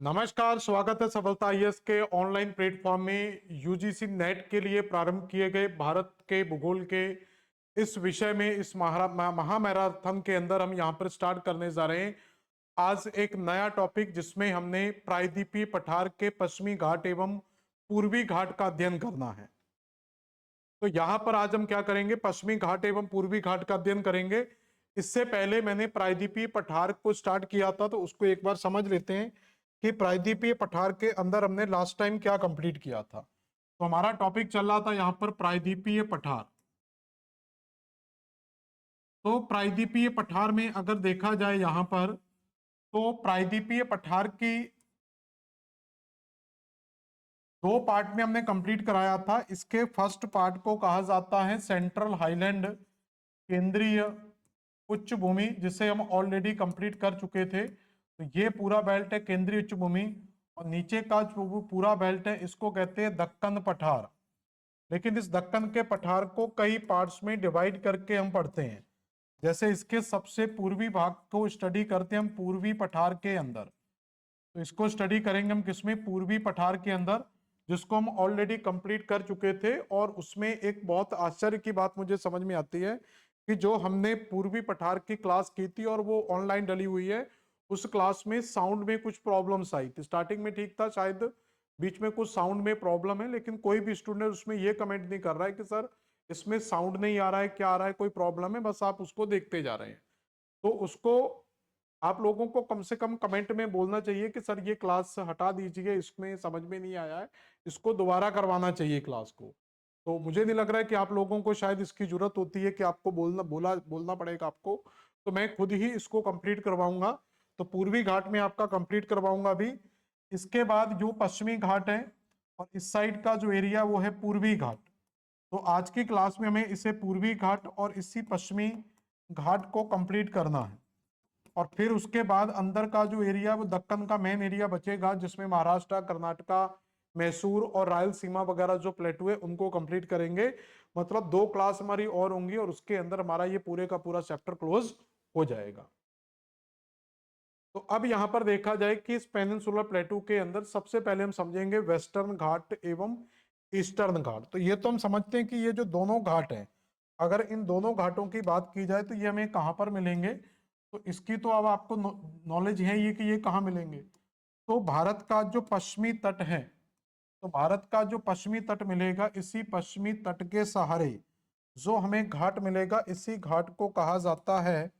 नमस्कार, स्वागत है सफलता आईएएस के ऑनलाइन प्लेटफॉर्म में। यूजीसी नेट के लिए प्रारंभ किए गए भारत के भूगोल के इस विषय में इस महामैराथन के अंदर हम यहाँ पर स्टार्ट करने जा रहे हैं आज एक नया टॉपिक, जिसमें हमने प्रायद्वीपीय पठार के पश्चिमी घाट एवं पूर्वी घाट का अध्ययन करना है। तो यहाँ पर आज हम क्या करेंगे, पश्चिमी घाट एवं पूर्वी घाट का अध्ययन करेंगे। इससे पहले मैंने प्रायद्वीपीय पठार को स्टार्ट किया था, तो उसको एक बार समझ लेते हैं कि प्रायद्वीपीय पठार के अंदर हमने लास्ट टाइम क्या कंप्लीट किया था। तो हमारा टॉपिक चल रहा था यहाँ पर प्रायद्वीपीय पठार। तो प्रायद्वीपीय पठार में अगर देखा जाए यहाँ पर, तो प्रायद्वीपीय पठार की दो पार्ट में हमने कंप्लीट कराया था। इसके फर्स्ट पार्ट को कहा जाता है सेंट्रल हाईलैंड, केंद्रीय उच्च भूमि, जिसे हम ऑलरेडी कंप्लीट कर चुके थे। तो ये पूरा बेल्ट है केंद्रीय उच्च भूमि, और नीचे का जो पूरा बेल्ट है इसको कहते हैं दक्कन पठार। लेकिन इस दक्कन के पठार को कई पार्ट्स में डिवाइड करके हम पढ़ते हैं। जैसे इसके सबसे पूर्वी भाग को स्टडी करते हैं हम पूर्वी पठार के अंदर। तो इसको स्टडी करेंगे हम किसमें, पूर्वी पठार के अंदर, जिसको हम ऑलरेडी कंप्लीट कर चुके थे। और उसमें एक बहुत आश्चर्य की बात मुझे समझ में आती है कि जो हमने पूर्वी पठार की क्लास की थी और वो ऑनलाइन डली हुई है, उस क्लास में साउंड में कुछ प्रॉब्लम्स आई थी। स्टार्टिंग में ठीक था, शायद बीच में कुछ साउंड में प्रॉब्लम है, लेकिन कोई भी स्टूडेंट उसमें ये कमेंट नहीं कर रहा है कि सर इसमें साउंड नहीं आ रहा है, क्या आ रहा है, कोई प्रॉब्लम है, बस आप उसको देखते जा रहे हैं। तो उसको आप लोगों को कम से कम कमेंट में बोलना चाहिए कि सर ये क्लास हटा दीजिए, इसमें समझ में नहीं आया है, इसको दोबारा करवाना चाहिए क्लास को। तो मुझे नहीं लग रहा है कि आप लोगों को शायद इसकी जरूरत होती है कि आपको बोलना पड़ेगा आपको। तो मैं खुद ही इसको कंप्लीट करवाऊंगा। तो पूर्वी घाट में आपका कंप्लीट करवाऊंगा अभी। इसके बाद जो पश्चिमी घाट है और इस साइड का जो एरिया वो है पूर्वी घाट। तो आज की क्लास में हमें इसे पूर्वी घाट और इसी पश्चिमी घाट को कंप्लीट करना है। और फिर उसके बाद अंदर का जो एरिया वो दक्कन का मेन एरिया बचेगा, जिसमें महाराष्ट्र, कर्नाटका, मैसूर और रायलसीमा वगैरह जो प्लेटू है उनको कंप्लीट करेंगे। मतलब दो क्लास हमारी और होंगी और उसके अंदर हमारा ये पूरे का पूरा चैप्टर क्लोज हो जाएगा। तो अब यहां पर देखा जाए कि इस पेनिनसुलर प्लेटू के अंदर सबसे पहले हम समझेंगे वेस्टर्न घाट एवं ईस्टर्न घाट। तो ये तो हम समझते हैं कि ये जो दोनों घाट हैं, अगर इन दोनों घाटों की बात की जाए तो ये हमें कहां पर मिलेंगे। तो इसकी तो अब आपको नॉलेज है ये कि ये कहाँ मिलेंगे। तो भारत का जो पश्चिमी तट है, तो भारत का जो पश्चिमी तट मिलेगा, इसी पश्चिमी तट के सहारे जो हमें घाट मिलेगा, इसी घाट को कहा जाता है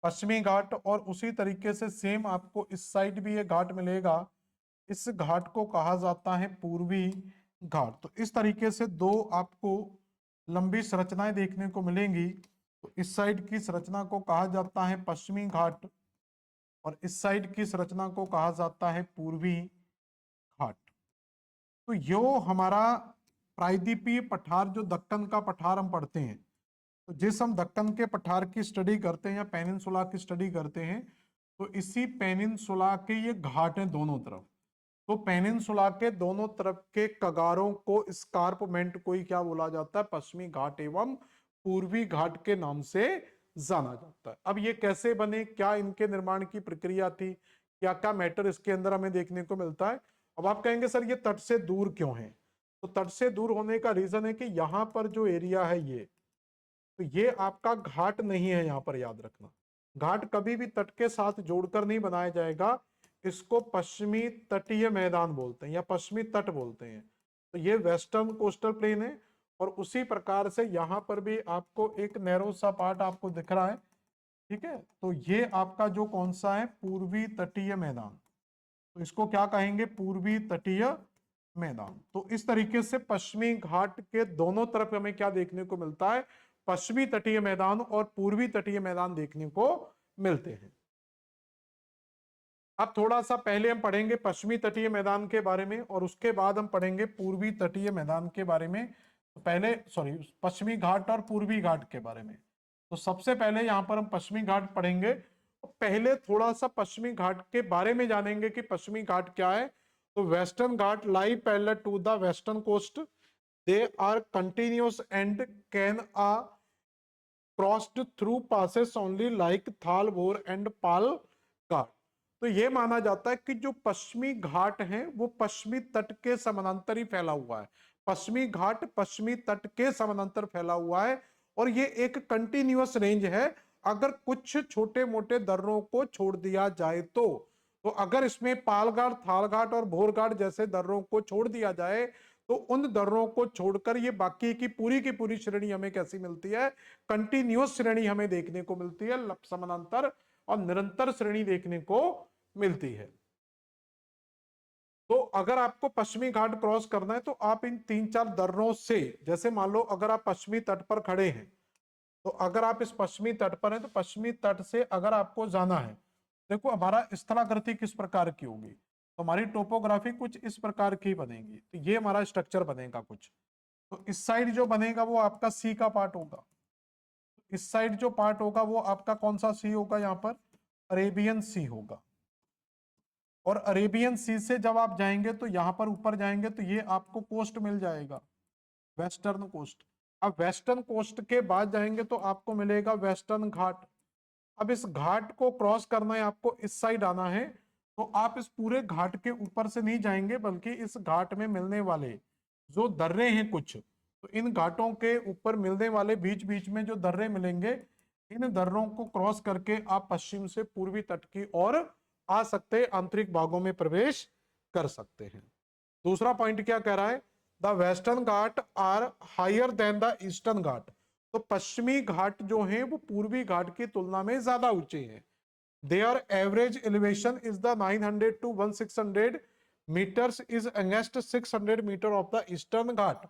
पश्चिमी घाट। और उसी तरीके से सेम आपको इस साइड भी ये घाट मिलेगा, इस घाट को कहा जाता है पूर्वी घाट। तो इस तरीके से दो आपको लंबी संरचनाएं देखने को मिलेंगी। तो इस साइड की संरचना को कहा जाता है पश्चिमी घाट और इस साइड की संरचना को कहा जाता है पूर्वी घाट। तो यो हमारा प्रायद्वीपीय पठार, जो दक्कन का पठार हम पढ़ते हैं, तो जिस हम दक्कन के पठार की स्टडी करते हैं या पेनिनसुला की स्टडी करते हैं, तो इसी पेनिनसुला के ये घाट हैं दोनों तरफ। तो पेनिनसुला के दोनों तरफ के कगारों को, स्कार्पमेंट को ही क्या बोला जाता है, पश्चिमी घाट एवं पूर्वी घाट के नाम से जाना जाता है। अब ये कैसे बने, क्या इनके निर्माण की प्रक्रिया थी, क्या क्या मैटर इसके अंदर हमें देखने को मिलता है। अब आप कहेंगे सर ये तट से दूर क्यों है। तो तट से दूर होने का रीजन है कि यहाँ पर जो एरिया है ये, तो ये आपका घाट नहीं है। यहाँ पर याद रखना, घाट कभी भी तट के साथ जोड़कर नहीं बनाया जाएगा। इसको पश्चिमी तटीय मैदान बोलते हैं या पश्चिमी तट बोलते हैं। तो ये वेस्टर्न कोस्टल प्लेन है। और उसी प्रकार से यहाँ पर भी आपको एक नैरो सा पार्ट आपको दिख रहा है, ठीक है। तो ये आपका जो कौन सा है, पूर्वी तटीय मैदान। तो इसको क्या कहेंगे, पूर्वी तटीय मैदान। तो इस तरीके से पश्चिमी घाट के दोनों तरफ हमें क्या देखने को मिलता है, पश्चिमी तटीय मैदान और पूर्वी तटीय मैदान देखने को मिलते हैं। अब थोड़ा सा पहले हम पढ़ेंगे पश्चिमी तटीय मैदान के बारे में और उसके बाद हम पढ़ेंगे पूर्वी तटीय मैदान के बारे में। तो पहले पश्चिमी घाट और पूर्वी घाट के बारे में। तो सबसे पहले यहां पर हम पश्चिमी घाट पढ़ेंगे। पहले थोड़ा सा पश्चिमी घाट के बारे में जानेंगे कि पश्चिमी घाट क्या है। तो Western Ghat lie parallel to the western coast, they are continuous and can a crossed through passes only like Thal, Bhor and पाल घाट। तो ये माना जाता है कि जो पश्चिमी घाट है वो पश्चिमी तट के समानांतर ही फैला हुआ है। पश्चिमी घाट पश्चिमी तट के समानांतर फैला हुआ है और ये एक कंटिन्यूअस रेंज है। अगर कुछ छोटे मोटे दर्रों को छोड़ दिया जाए तो अगर इसमें पालघाट, थालघाट और भोरघाट जैसे दर्रों को छोड़ दिया जाए तो उन दर्रों को छोड़कर ये बाकी की पूरी श्रेणी हमें कैसी मिलती है? कंटिन्यूअस श्रेणी हमें देखने को मिलती है, समानांतर और निरंतर श्रेणी देखने को मिलती है। तो अगर आपको पश्चिमी घाट क्रॉस करना है तो आप इन 3-4 दर्रों से, जैसे मान लो अगर आप पश्चिमी तट पर खड़े हैं, तो अगर आप इस पश्चिमी तट पर हैं तो पश्चिमी तट से अगर आपको जाना है, देखो हमारा स्थलाकृति किस प्रकार की होगी, तो हमारी टोपोग्राफी कुछ इस प्रकार की बनेगी। तो ये हमारा स्ट्रक्चर बनेगा कुछ। तो इस साइड जो बनेगा वो आपका सी का पार्ट होगा। इस साइड जो पार्ट होगा वो आपका कौन सा सी होगा? यहाँ पर अरेबियन सी होगा। और अरेबियन सी से जब आप जाएंगे तो यहां पर ऊपर जाएंगे तो ये आपको कोस्ट मिल जाएगा, वेस्टर्न कोस्ट। अब वेस्टर्न कोस्ट के बाद जाएंगे तो आपको मिलेगा वेस्टर्न घाट। अब इस घाट को क्रॉस करना है, आपको इस साइड आना है, तो आप इस पूरे घाट के ऊपर से नहीं जाएंगे बल्कि इस घाट में मिलने वाले जो दर्रे हैं कुछ, तो इन घाटों के ऊपर मिलने वाले बीच बीच में जो दर्रे मिलेंगे, इन दर्रों को क्रॉस करके आप पश्चिम से पूर्वी तट की ओर आ सकते हैं, आंतरिक भागों में प्रवेश कर सकते हैं। दूसरा पॉइंट क्या कह रहा है? The Western Ghat are higher than the Eastern Ghat. तो पश्चिमी घाट जो है वो पूर्वी घाट की तुलना में ज्यादा ऊंचे हैं। Their average elevation is the 900 to 1600 meters is against 600 meter of the eastern घाट।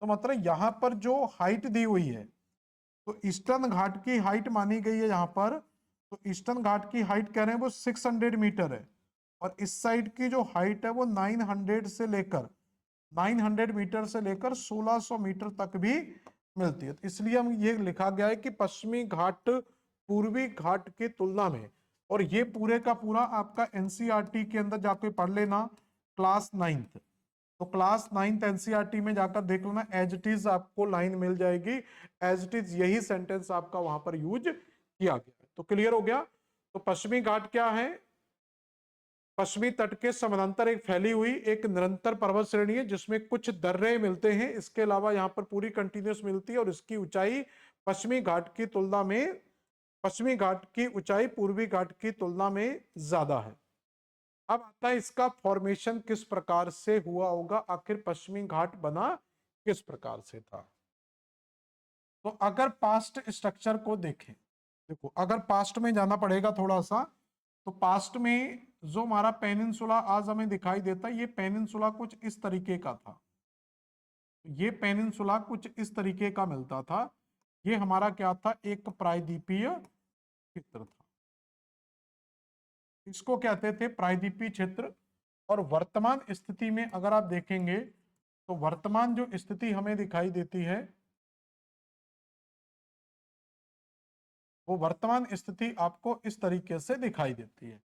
तो मतलब यहाँ पर जो हाइट दी हुई है, तो ईस्टर्न घाट की हाइट मानी गई है यहाँ पर, तो ईस्टर्न घाट की हाइट कह रहे हैं वो 600 मीटर है और इस साइड की जो हाइट है वो 900 मीटर से लेकर 1600 मीटर तक भी मिलती है। तो इसलिए हम ये लिखा गया है कि पश्चिमी घाट पूर्वी घाट की तुलना में, और ये पूरे का पूरा आपका एनसीईआरटी के अंदर जाकर पढ़ लेना, क्लास 9th। तो क्लास 9th एनसीईआरटी में जाकर देख लेना, एज इट इज आपको लाइन मिल जाएगी, एज इट इज यही सेंटेंस आपका वहां पर यूज किया गया। तो क्लियर हो गया? तो पश्चिमी घाट क्या है? पश्चिमी तट के समानांतर एक फैली हुई एक निरंतर पर्वत श्रेणी है जिसमें कुछ दर्रे मिलते हैं, इसके अलावा यहाँ पर पूरी कंटिन्यूस मिलती है और इसकी ऊंचाई पश्चिमी घाट की तुलना में, पश्चिमी घाट की ऊंचाई पूर्वी घाट की तुलना में ज्यादा है। अब आता है इसका फॉर्मेशन किस प्रकार से हुआ होगा, आखिर पश्चिमी घाट बना किस प्रकार से था। तो अगर पास्ट स्ट्रक्चर को देखें, देखो अगर पास्ट में जाना पड़ेगा थोड़ा सा, तो पास्ट में जो हमारा पेनिनसुला आज हमें दिखाई देता है, ये पेनिनसुला कुछ इस तरीके का था। ये पेनिनसुला कुछ इस तरीके का मिलता था। ये हमारा क्या था? एक प्रायद्वीपीय क्षेत्र था। इसको कहते थे प्रायद्वीपीय क्षेत्र। और वर्तमान स्थिति में अगर आप देखेंगे तो वर्तमान जो स्थिति हमें दिखाई देती है, वो वर्तमान स्थिति आपको इस तरीके से दिखाई देती है।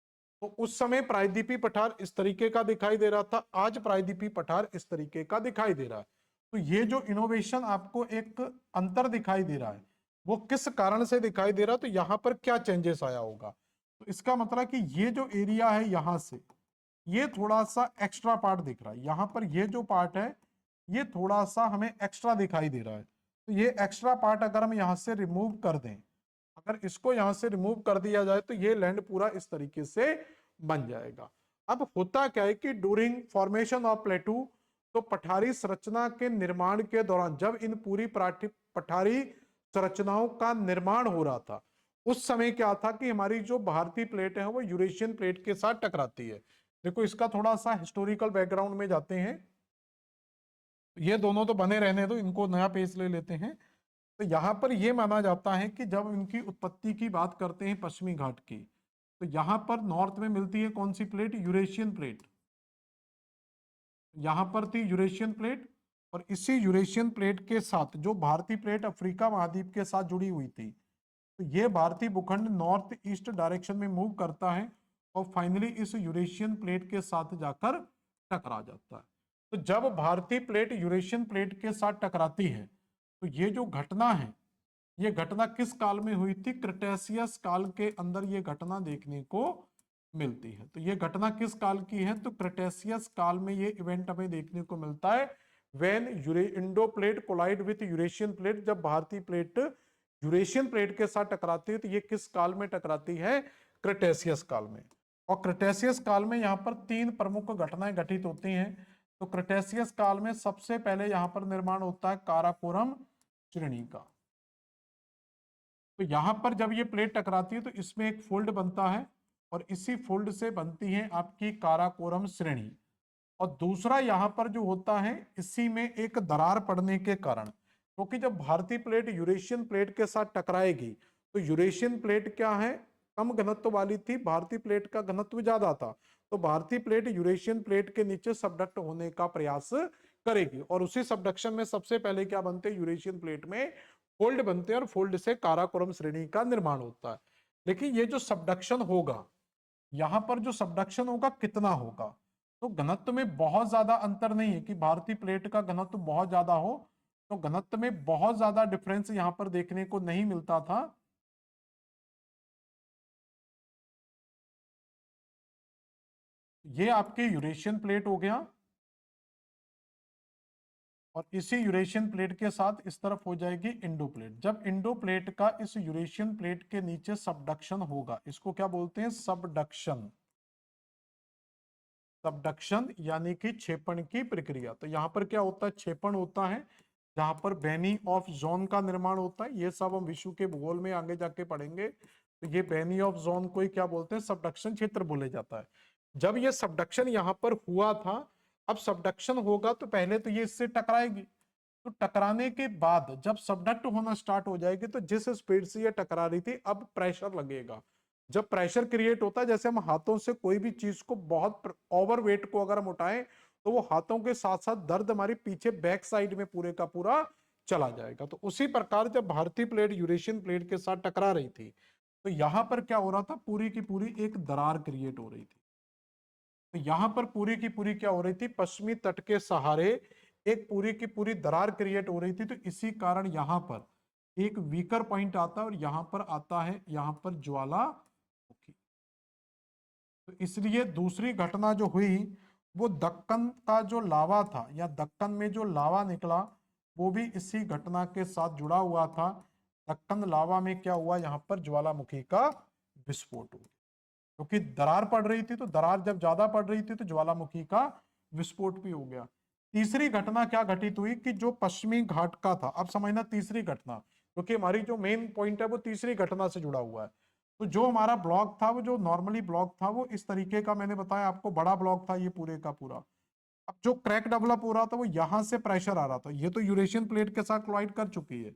तो उस समय प्रायद्वीपीय पठार इस तरीके का दिखाई दे रहा था, आज प्रायद्वीपीय पठार इस तरीके का दिखाई दे रहा है। तो ये जो इनोवेशन आपको एक अंतर दिखाई दे रहा है, वो किस कारण से दिखाई दे रहा है, तो यहाँ पर क्या चेंजेस आया होगा। तो इसका मतलब कि ये जो एरिया है यहां से, ये थोड़ा सा एक्स्ट्रा पार्ट दिख रहा है, यहाँ पर ये जो पार्ट है ये थोड़ा सा हमें एक्स्ट्रा दिखाई दे रहा है। तो ये एक्स्ट्रा पार्ट अगर हम यहाँ से रिमूव कर दें, अगर इसको यहां से रिमूव कर दिया जाए तो ये लैंड पूरा इस तरीके से बन जाएगा। अब होता क्या है कि ड्यूरिंग फॉर्मेशन ऑफ प्लेटू, तो पठारी संरचना के निर्माण के दौरान जब इन पूरी पठारी संरचनाओं का निर्माण हो रहा था, उस समय क्या था कि हमारी जो भारतीय प्लेट है वो यूरेशियन प्लेट के साथ टकराती है। देखो इसका थोड़ा सा हिस्टोरिकल बैकग्राउंड में जाते हैं। ये दोनों तो बने रहने दो, इनको नया पेज ले लेते हैं। तो यहां पर यह माना जाता है कि जब इनकी उत्पत्ति की बात करते हैं पश्चिमी घाट की, तो यहां पर नॉर्थ में मिलती है कौन सी प्लेट? Eurasian plate. यहां पर थी यूरेशियन प्लेट और इसी यूरेशियन प्लेट के साथ जो भारतीय प्लेट अफ्रीका महाद्वीप के साथ जुड़ी हुई थी, तो ये भारतीय भूखंड नॉर्थ ईस्ट डायरेक्शन में मूव करता है और फाइनली इस यूरेशियन प्लेट के साथ जाकर टकरा जाता है। तो जब भारतीय प्लेट यूरेशियन प्लेट के साथ टकराती है, तो ये जो घटना है, ये घटना किस काल में हुई थी? क्रिटेशियस काल के अंदर ये घटना देखने को मिलती है। तो ये घटना किस काल की है? तो क्रिटेशियस काल में ये इवेंट हमें देखने को मिलता है। When Indo plate collide with Eurasian plate, जब भारतीय प्लेट यूरेशियन प्लेट के साथ टकराती है, तो ये किस काल में टकराती है? क्रिटेशियस काल में। और क्रिटेशियस काल में यहाँ पर तीन प्रमुख घटनाएं घटित होती हैं। तो क्रिटेशियस काल में सबसे पहले यहाँ पर निर्माण होता है काराकोरम श्रेणी का। तो यहां पर जब ये प्लेट टकराती है तो इसमें एक फोल्ड बनता है और इसी फोल्ड से बनती है आपकी काराकोरम श्रेणी। और दूसरा यहां पर जो होता है, इसी में एक दरार पड़ने के कारण, क्योंकि जब भारतीय प्लेट यूरेशियन प्लेट के साथ टकराएगी तो यूरेशियन प्लेट क्या है, कम घनत्व वाली थी, भारतीय प्लेट का घनत्व ज्यादा था। तो भारतीय प्लेट यूरेशियन प्लेट के नीचे सबडक्ट होने का प्रयास करेगी और उसी सबडक्शन में सबसे पहले क्या बनते हैं, यूरेशियन प्लेट में फोल्ड बनते हैं और फोल्ड से काराकोरम श्रेणी का निर्माण होता है। लेकिन ये जो सबडक्शन होगा, यहां पर जो सबडक्शन होगा कितना होगा? तो घनत्व में बहुत ज्यादा अंतर नहीं है कि भारतीय प्लेट का घनत्व बहुत ज्यादा हो, तो घनत्व में बहुत ज्यादा डिफरेंस यहां पर देखने को नहीं मिलता था। ये आपके यूरेशियन प्लेट हो गया और इसी यूरेशियन प्लेट के साथ इस तरफ हो जाएगी इंडो प्लेट। जब इंडो प्लेट का इस यूरेशियन प्लेट के नीचे सबडक्शन होगा, इसको क्या बोलते हैं? सबडक्शन। सबडक्शन यानी कि क्षेपण की प्रक्रिया। तो यहां पर क्या होता है? क्षेपण होता है, जहां पर बेनी ऑफ जोन का निर्माण होता है। ये सब हम विश्व के भूगोल में आगे जाके पढ़ेंगे। तो ये बेनी ऑफ जोन को ही क्या बोलते हैं? सबडक्शन क्षेत्र बोले जाता है। जब ये सबडक्शन यहां पर हुआ था, अब सबडक्शन होगा तो पहले तो ये इससे टकराएगी, तो टकराने के बाद जब सबडक्ट होना स्टार्ट हो जाएगी तो जिस स्पीड से ये टकरा रही थी, अब प्रेशर लगेगा। जब प्रेशर क्रिएट होता है, जैसे हम हाथों से कोई भी चीज को बहुत ओवर वेट को अगर हम उठाएं तो वो हाथों के साथ साथ दर्द हमारी पीछे बैक साइड में पूरे का पूरा चला जाएगा। तो उसी प्रकार जब भारतीय प्लेट यूरेशियन प्लेट के साथ टकरा रही थी, तो यहां पर क्या हो रहा था? पूरी की पूरी एक दरार क्रिएट हो रही थी। तो यहां पर पूरी की पूरी क्या हो रही थी? पश्चिमी तट के सहारे एक पूरी की पूरी दरार क्रिएट हो रही थी। तो इसी कारण यहां पर एक वीकर पॉइंट आता है और यहां पर आता है यहां पर ज्वालामुखी। तो इसलिए दूसरी घटना जो हुई वो दक्कन का जो लावा था या दक्कन में जो लावा निकला, वो भी इसी घटना के साथ जुड़ा हुआ था। दक्कन लावा में क्या हुआ? यहां पर ज्वालामुखी का विस्फोट हुआ, क्योंकि दरार पड़ रही थी। तो दरार जब ज्यादा पड़ रही थी तो ज्वालामुखी का विस्फोट भी हो गया। तीसरी घटना क्या घटित हुई कि जो पश्चिमी घाट का था, अब समझना तीसरी घटना, क्योंकि हमारी जो मेन पॉइंट है वो तीसरी घटना से जुड़ा हुआ है। तो जो हमारा ब्लॉक था, वो जो नॉर्मली ब्लॉक था वो इस तरीके का, मैंने बताया आपको, बड़ा ब्लॉक था ये पूरे का पूरा। अब जो क्रैक डेवलप हो रहा था वो यहां से प्रेशर आ रहा था, ये तो यूरेशियन प्लेट के साथ क्लाइड कर चुकी है।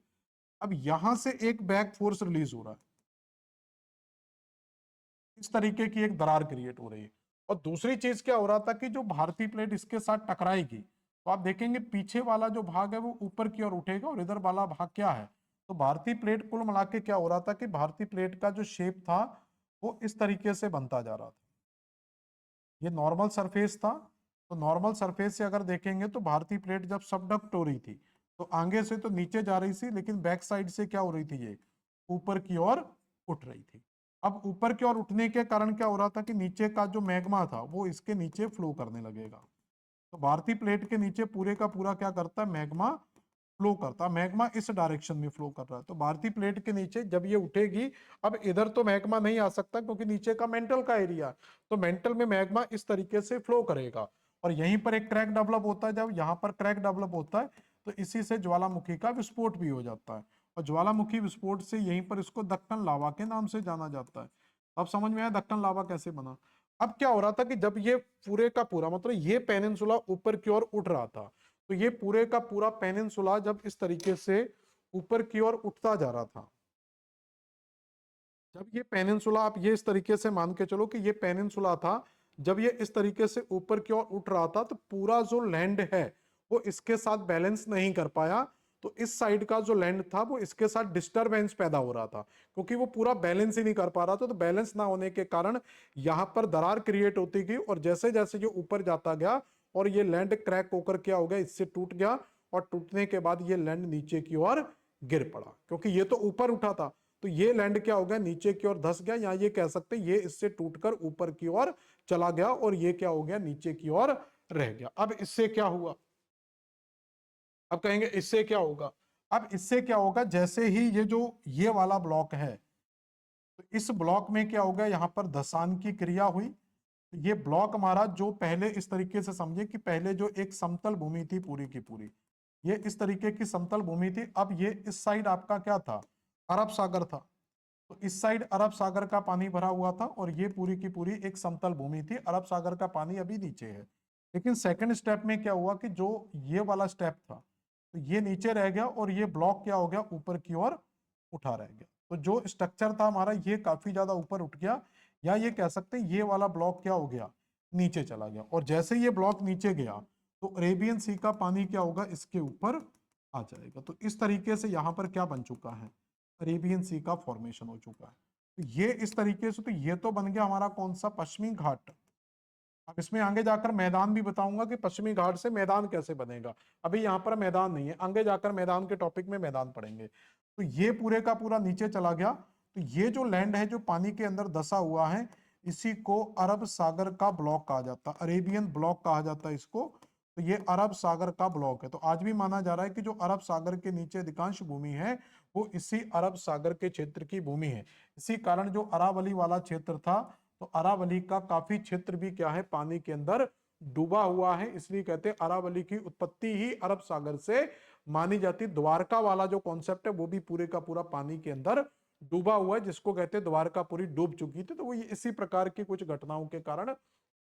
अब यहां से एक बैक फोर्स रिलीज हो रहा है, इस तरीके की एक दरार क्रिएट हो रही है। और दूसरी चीज क्या हो रहा था कि जो भारतीय प्लेट इसके साथ टकराएगी तो आप देखेंगे पीछे वाला जो भाग है वो ऊपर की ओर उठेगा और इधर वाला भाग क्या है? तो भारतीय प्लेट कुल मिला के क्या हो रहा था कि भारतीय प्लेट का जो शेप था वो इस तरीके से बनता जा रहा था। ये नॉर्मल सरफेस था। तो नॉर्मल सरफेस से अगर देखेंगे तो भारतीय प्लेट जब सबडक्ट हो रही थी तो आगे से तो नीचे जा रही थी, लेकिन बैक साइड से क्या हो रही थी? ये ऊपर की ओर उठ रही थी। अब ऊपर की ओर उठने के कारण क्या हो रहा था कि नीचे का जो मैग्मा था वो इसके नीचे फ्लो करने लगेगा। तो भारतीय प्लेट के नीचे पूरे का पूरा क्या करता है? मैग्मा फ्लो करता है। मैग्मा इस डायरेक्शन में फ्लो कर रहा है। तो भारतीय प्लेट के नीचे जब ये उठेगी, अब इधर तो मैग्मा नहीं आ सकता क्योंकि नीचे का मेंटल का एरिया, तो मेंटल में मैग्मा इस तरीके से फ्लो करेगा और यहीं पर एक क्रैक डेवलप होता है। जब यहाँ पर क्रैक डेवलप होता है तो इसी से ज्वालामुखी का विस्फोट भी हो जाता है और ज्वालामुखी विस्फोट से यहीं पर इसको दक्कन लावा के नाम से जाना जाता है। अब समझ में आया दक्कन लावा कैसे बना? अब क्या हो रहा था कि जब ये पूरे का पूरा, मतलब ये पेनिनसुला ऊपर की ओर उठ रहा था, तो ये पूरे का पूरा पेनिनसुला जब इस तरीके से ऊपर की ओर उठता जा रहा था, जब ये पेनिनसुला, आप ये इस तरीके से मान के चलो कि ये पेनिनसुला था, जब ये इस तरीके से ऊपर की ओर उठ रहा था तो पूरा जो लैंड है वो इसके साथ बैलेंस नहीं कर पाया। तो इस साइड का जो लैंड था वो इसके साथ डिस्टरबेंस पैदा हो रहा था, क्योंकि वो पूरा बैलेंस ही नहीं कर पा रहा था। तो बैलेंस ना होने के कारण यहां पर दरार क्रिएट होती गई और जैसे जैसे ये ऊपर जाता गया और ये लैंड क्रैक होकर क्या हो गया? इससे टूट गया और टूटने के बाद ये लैंड नीचे की ओर गिर पड़ा, क्योंकि ये तो ऊपर उठा था। तो ये लैंड क्या हो गया, नीचे की ओर धस गया, या ये कह सकते हैं ये इससे टूटकर ऊपर की ओर चला गया और ये क्या हो गया, नीचे की ओर रह गया। अब इससे क्या हुआ, अब कहेंगे इससे क्या होगा। अब इससे क्या होगा, जैसे ही ये जो ये वाला ब्लॉक है, तो इस ब्लॉक में क्या होगा, यहां पर धसान की क्रिया हुई। ये ब्लॉक हमारा जो पहले इस तरीके से समझे कि पहले जो एक समतल भूमि थी पूरी की पूरी, ये इस तरीके की समतल भूमि थी। अब ये इस साइड आपका क्या था, अरब सागर था। तो इस साइड अरब सागर का पानी भरा हुआ था और ये पूरी की पूरी एक समतल भूमि थी। अरब सागर का पानी अभी नीचे है। लेकिन सेकंड स्टेप में क्या हुआ कि जो ये वाला स्टेप था, तो ये नीचे रह गया और ये ब्लॉक क्या हो गया, ऊपर की ओर उठा रह गया। तो जो स्ट्रक्चर था हमारा ये काफी ज्यादा ऊपर उठ गया, या ये कह सकते हैं ये वाला ब्लॉक क्या हो गया, नीचे चला गया। और जैसे ये ब्लॉक नीचे गया तो अरेबियन सी का पानी क्या होगा, इसके ऊपर आ जाएगा। तो इस तरीके से यहाँ पर क्या बन चुका है, अरेबियन सी का फॉर्मेशन हो चुका है। तो ये इस तरीके से, तो ये तो बन गया हमारा कौन सा, पश्चिमी घाट। अब इसमें आगे जाकर मैदान भी बताऊंगा कि पश्चिमी घाट से मैदान कैसे बनेगा। अभी यहाँ पर मैदान नहीं है, आगे जाकर मैदान के टॉपिक में मैदान पढ़ेंगे। तो ये पूरे का पूरा नीचे चला गया। तो ये जो लैंड है जो पानी के अंदर धसा हुआ है, इसी को अरब सागर का ब्लॉक कहा जाता, अरेबियन ब्लॉक कहा जाता है इसको। तो ये अरब सागर का ब्लॉक है। तो आज भी माना जा रहा है कि जो अरब सागर के नीचे अधिकांश भूमि है वो इसी अरब सागर के क्षेत्र की भूमि है। इसी कारण जो अरावली वाला क्षेत्र था, तो अरावली का काफी क्षेत्र भी क्या है, पानी के अंदर डूबा हुआ है। इसलिए कहते हैं अरावली की उत्पत्ति ही अरब सागर से मानी जाती। द्वारका वाला जो कॉन्सेप्ट है वो भी पूरे का पूरा पानी के अंदर डूबा हुआ है, जिसको कहते हैं द्वारका पूरी डूब चुकी थी। तो वो इसी प्रकार की कुछ घटनाओं के कारण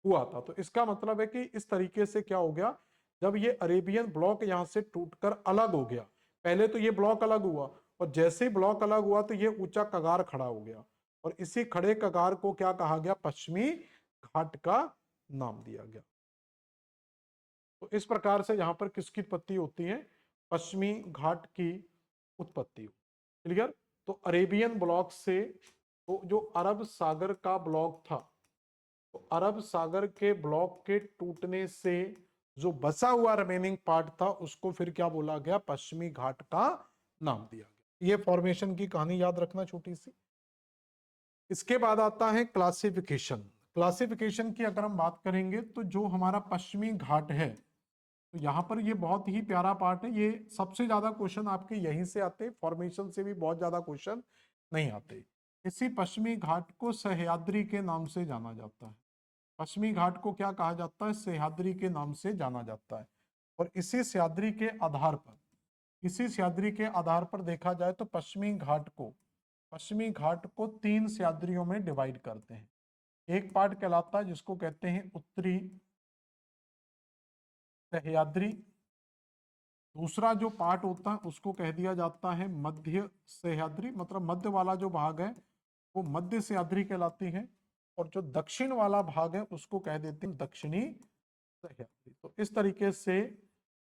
हुआ था। तो इसका मतलब है कि इस तरीके से क्या हो गया, जब ये अरेबियन ब्लॉक यहां से टूटकर अलग हो गया, पहले तो ये ब्लॉक अलग हुआ और जैसे ही ब्लॉक अलग हुआ तो ये ऊंचा कगार खड़ा हो गया और इसी खड़े कगार को क्या कहा गया, पश्चिमी घाट का नाम दिया गया। तो इस प्रकार से यहां पर किसकी उत्पत्ति होती है, पश्चिमी घाट की उत्पत्ति। क्लियर। तो अरेबियन ब्लॉक से, तो जो अरब सागर का ब्लॉक था, तो अरब सागर के ब्लॉक के टूटने से जो बचा हुआ रिमेनिंग पार्ट था उसको फिर क्या बोला गया, पश्चिमी घाट का नाम दिया गया। ये फॉर्मेशन की कहानी याद रखना छोटी सी। इसके बाद आता है क्लासिफिकेशन। क्लासिफिकेशन की अगर हम बात करेंगे तो जो हमारा पश्चिमी घाट है, तो यहाँ पर ये बहुत ही प्यारा पार्ट है। ये सबसे ज्यादा क्वेश्चन आपके यहीं से आते, फॉर्मेशन से भी बहुत ज्यादा क्वेश्चन नहीं आते। इसी पश्चिमी घाट को सह्याद्री के नाम से जाना जाता है। पश्चिमी घाट को क्या कहा जाता है, सह्याद्री के नाम से जाना जाता है। और इसी सह्याद्री के आधार पर, इसी सह्याद्री के आधार पर देखा जाए तो पश्चिमी घाट को 3 सह्याद्रियों में डिवाइड करते हैं। एक पार्ट कहलाता है जिसको कहते हैं उत्तरी सह्याद्री। दूसरा जो पार्ट होता है उसको कह दिया जाता है मध्य सह्याद्री, मतलब मध्य वाला जो भाग है वो मध्य सह्याद्री कहलाती है। और जो दक्षिण वाला भाग है उसको कह देते हैं दक्षिणी सह्याद्री। तो इस तरीके से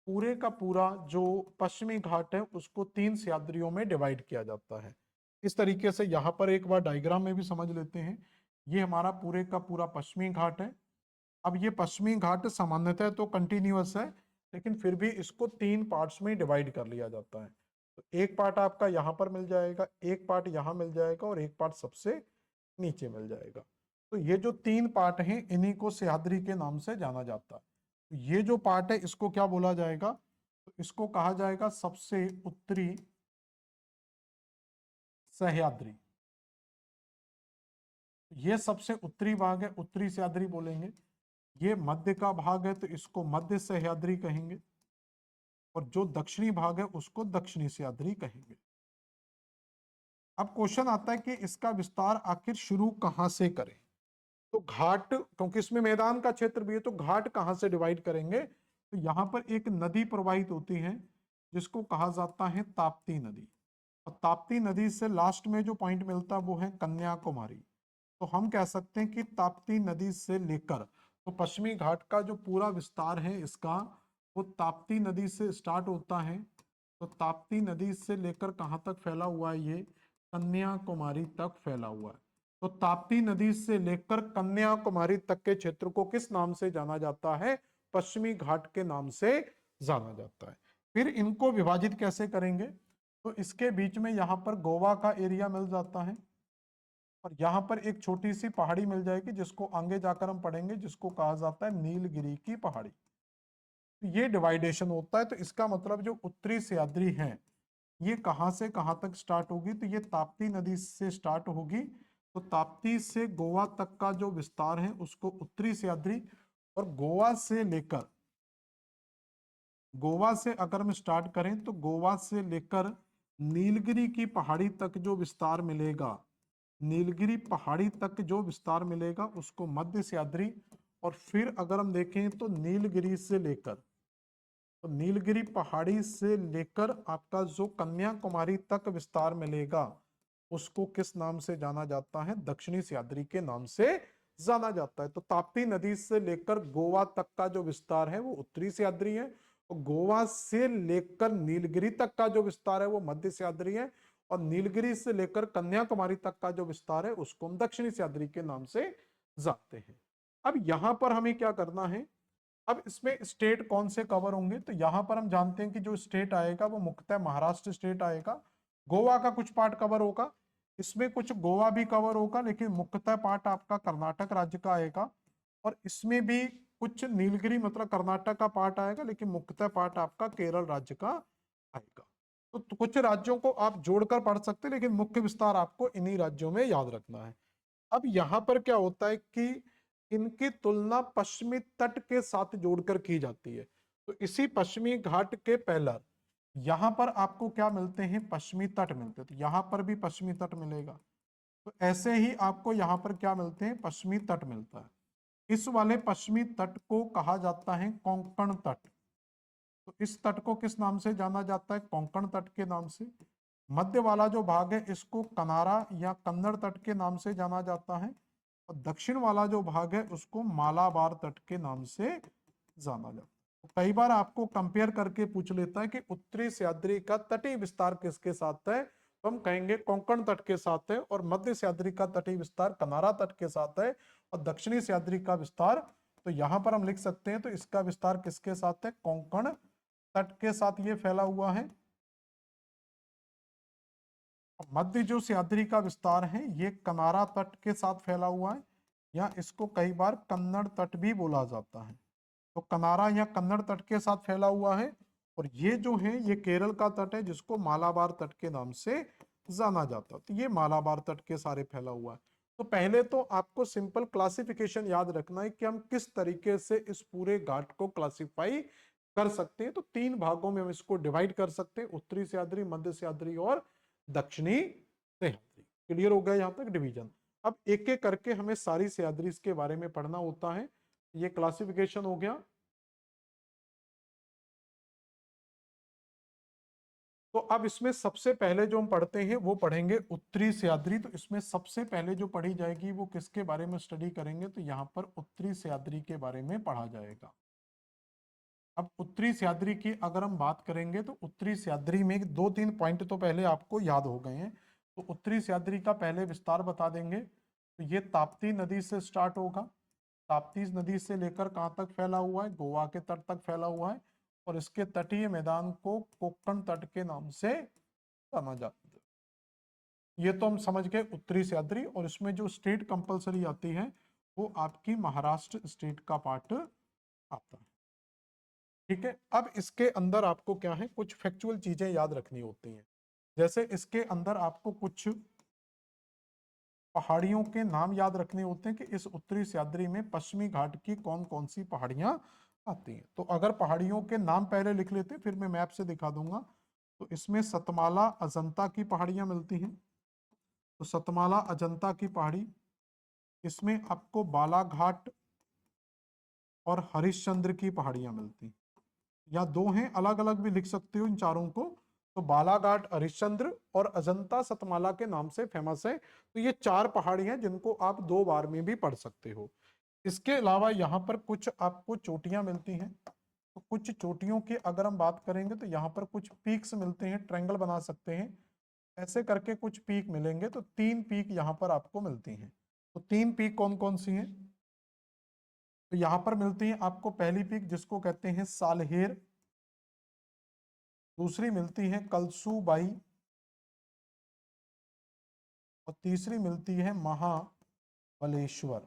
पूरे का पूरा जो पश्चिमी घाट है उसको 3 सह्याद्रियों में डिवाइड किया जाता है। इस तरीके से यहाँ पर एक बार डायग्राम में भी समझ लेते हैं। ये हमारा पूरे का पूरा पश्चिमी घाट है। अब ये पश्चिमी घाट सामान्यतः तो कंटिन्यूअस है, लेकिन फिर भी इसको 3 पार्ट्स में डिवाइड कर लिया जाता है। तो एक पार्ट आपका यहाँ पर मिल जाएगा, एक पार्ट यहाँ मिल जाएगा और एक पार्ट सबसे नीचे मिल जाएगा। तो ये जो 3 पार्ट हैं इन्हीं को सह्याद्री के नाम से जाना जाता है। तो ये जो पार्ट है इसको क्या बोला जाएगा, तो इसको कहा जाएगा सबसे उत्तरी सह्याद्री। ये सबसे उत्तरी भाग है, उत्तरी सह्याद्री बोलेंगे। ये मध्य का भाग है तो इसको मध्य सह्याद्री कहेंगे। और जो दक्षिणी भाग है उसको दक्षिणी सह्याद्री कहेंगे। अब क्वेश्चन आता है कि इसका विस्तार आखिर शुरू कहां से करें। तो घाट, क्योंकि इसमें मैदान का क्षेत्र भी है, तो घाट कहां से डिवाइड करेंगे। तो यहां पर एक नदी प्रवाहित होती है जिसको कहा जाता है ताप्ती नदी। और ताप्ती नदी से लास्ट में जो पॉइंट मिलता है वो है कन्याकुमारी। तो हम कह सकते हैं कि ताप्ती नदी से लेकर, तो पश्चिमी घाट का जो पूरा विस्तार है इसका, वो ताप्ती नदी से स्टार्ट होता है। तो ताप्ती नदी से लेकर कहाँ तक फैला हुआ है, ये कन्याकुमारी तक फैला हुआ है। तो ताप्ती नदी से लेकर कन्याकुमारी तक के क्षेत्र को किस नाम से जाना जाता है, पश्चिमी घाट के नाम से जाना जाता है। फिर इनको विभाजित कैसे करेंगे, तो इसके बीच में यहाँ पर गोवा का एरिया मिल जाता है और यहाँ पर एक छोटी सी पहाड़ी मिल जाएगी जिसको आगे जाकर हम पढ़ेंगे, जिसको कहा जाता है नीलगिरी की पहाड़ी। तो ये डिवाइडेशन होता है। तो इसका मतलब जो उत्तरी सह्याद्री है ये कहाँ से कहाँ तक स्टार्ट होगी, तो ये ताप्ती नदी से स्टार्ट होगी। तो ताप्ती से गोवा तक का जो विस्तार है उसको उत्तरी सह्याद्री, और गोवा से अगर हम स्टार्ट करें तो गोवा से लेकर नीलगिरी की पहाड़ी तक जो विस्तार मिलेगा, नीलगिरी पहाड़ी तक जो विस्तार मिलेगा उसको मध्य सह्याद्री। और फिर अगर हम देखें तो नीलगिरी से लेकर, तो नीलगिरी पहाड़ी से लेकर आपका जो कन्याकुमारी तक विस्तार मिलेगा उसको किस नाम से जाना जाता है, दक्षिणी सह्याद्री के नाम से जाना जाता है। तो ताप्ती नदी से लेकर गोवा तक का जो विस्तार है वो उत्तरी सह्याद्री है, और गोवा से लेकर नीलगिरी तक का जो विस्तार है वो मध्य सह्याद्री है, और नीलगिरी से लेकर कन्याकुमारी तक का जो विस्तार है उसको हम दक्षिणी सह्याद्री के नाम से जानते हैं। अब यहां पर हमें क्या करना है, अब इसमें स्टेट कौन से कवर होंगे, तो यहां पर हम जानते हैं कि जो स्टेट आएगा वो मुख्यतः महाराष्ट्र स्टेट आएगा। गोवा का कुछ पार्ट कवर होगा, इसमें कुछ गोवा भी कवर होगा, लेकिन मुख्यतः पार्ट आपका कर्नाटक राज्य का आएगा। और इसमें भी कुछ नीलगिरी मतलब कर्नाटक का पार्ट आएगा, लेकिन मुख्यतः पार्ट आपका केरल राज्य का आएगा। तो कुछ राज्यों को आप जोड़कर पढ़ सकते हैं, लेकिन मुख्य विस्तार आपको इन्हीं राज्यों में याद रखना है। अब यहां पर क्या होता है कि इनकी तुलना पश्चिमी तट के साथ जोड़कर की जाती है। तो इसी पश्चिमी घाट के पहला यहां पर आपको क्या मिलते हैं, पश्चिमी तट मिलते हैं। तो यहां पर भी पश्चिमी तट मिलेगा। तो ऐसे ही आपको यहां पर क्या मिलते हैं, पश्चिमी तट मिलता है। इस वाले पश्चिमी तट को कहा जाता है कोंकण तट। तो इस तट को किस नाम से जाना जाता है, कोंकण तट के नाम से। मध्य वाला जो भाग है इसको कनारा या कन्नड़ तट के नाम से जाना जाता है, और दक्षिण वाला जो भाग है उसको मालाबार तट के नाम से जाना जाता है। तो कई बार आपको कंपेयर करके पूछ लेता है कि उत्तरी सह्याद्री का तटीय विस्तार किसके साथ है, तो हम कहेंगे कोंकण तट के साथ है, और मध्य सह्याद्री का तटीय विस्तार कनारा तट के साथ है, और दक्षिणी सह्याद्री का विस्तार, तो यहां पर हम लिख सकते हैं तो इसका विस्तार किसके साथ है, कोंकण तट के साथ ये फैला हुआ है। मध्य जो सह्याद्री का विस्तार है ये कनारा तट के साथ फैला हुआ है, या इसको कई बार कन्नड़ तट भी बोला जाता है। तो कनारा या कन्नड़ तट के साथ फैला हुआ है, और ये जो है ये केरल का तट है जिसको मालाबार तट के नाम से जाना जाता है। तो ये मालाबार तट के सारे फैला हुआ है। तो पहले तो आपको सिंपल क्लासिफिकेशन याद रखना है कि हम किस तरीके से इस पूरे घाट को क्लासिफाई कर सकते हैं। तो तीन भागों में हम इसको डिवाइड कर सकते हैं, उत्तरी सह्याद्री, मध्य सह्याद्री और दक्षिणी सह्याद्री। क्लियर हो गया यहाँ तक डिवीजन। अब एक एक करके हमें सारी सह्याद्री के बारे में पढ़ना होता है। ये क्लासिफिकेशन हो गया। तो अब इसमें सबसे पहले जो हम पढ़ते हैं वो पढ़ेंगे उत्तरी सह्याद्री। तो इसमें सबसे पहले जो पढ़ी जाएगी वो किसके बारे में स्टडी करेंगे, तो यहाँ पर उत्तरी सह्याद्री के बारे में पढ़ा जाएगा। अब उत्तरी सह्याद्री की अगर हम बात करेंगे तो उत्तरी सह्याद्री में दो तीन पॉइंट तो पहले आपको याद हो गए हैं। तो उत्तरी सह्याद्री का पहले विस्तार बता देंगे। तो ये ताप्ती नदी से स्टार्ट होगा। ताप्ती नदी से लेकर कहाँ तक फैला हुआ है, गोवा के तट तक फैला हुआ है, और इसके तटीय मैदान को कोंकण तट के नाम से जाना जाता है। ये तो हम समझ गए उत्तरी सह्याद्री। और इसमें जो स्टेट कंपलसरी आती है वो आपकी महाराष्ट्र स्टेट का पार्ट आता है। ठीक है। अब इसके अंदर आपको क्या है, कुछ फैक्चुअल चीजें याद रखनी होती हैं। जैसे इसके अंदर आपको कुछ पहाड़ियों के नाम याद रखने होते हैं कि इस उत्तरी सह्याद्री में पश्चिमी घाट की कौन कौन सी पहाड़ियां आती हैं। तो अगर पहाड़ियों के नाम पहले लिख लेते हैं, फिर मैं मैप से दिखा दूंगा। तो इसमें सतमाला अजंता की पहाड़ियां मिलती हैं। तो सतमाला अजंता की पहाड़ी, इसमें आपको बालाघाट और हरिश्चंद्र की पहाड़ियां मिलती, या दो हैं, अलग अलग भी लिख सकते हो इन चारों को। तो बालाघाट, हरिश्चंद्र और अजंता सतमाला के नाम से फेमस है। तो ये चार पहाड़ी हैं जिनको आप दो बार में भी पढ़ सकते हो। इसके अलावा यहाँ पर कुछ आपको चोटियां मिलती हैं। तो कुछ चोटियों की अगर हम बात करेंगे तो यहाँ पर कुछ पीक्स मिलते हैं, ट्रायंगल बना सकते हैं ऐसे करके कुछ पीक मिलेंगे। तो तीन पीक यहाँ पर आपको मिलती हैं। तो तीन पीक कौन कौन सी हैं, तो यहाँ पर मिलती है आपको पहली पीक जिसको कहते हैं सालहेर, दूसरी मिलती है कलसू बाई, और तीसरी मिलती है महाबलेश्वर।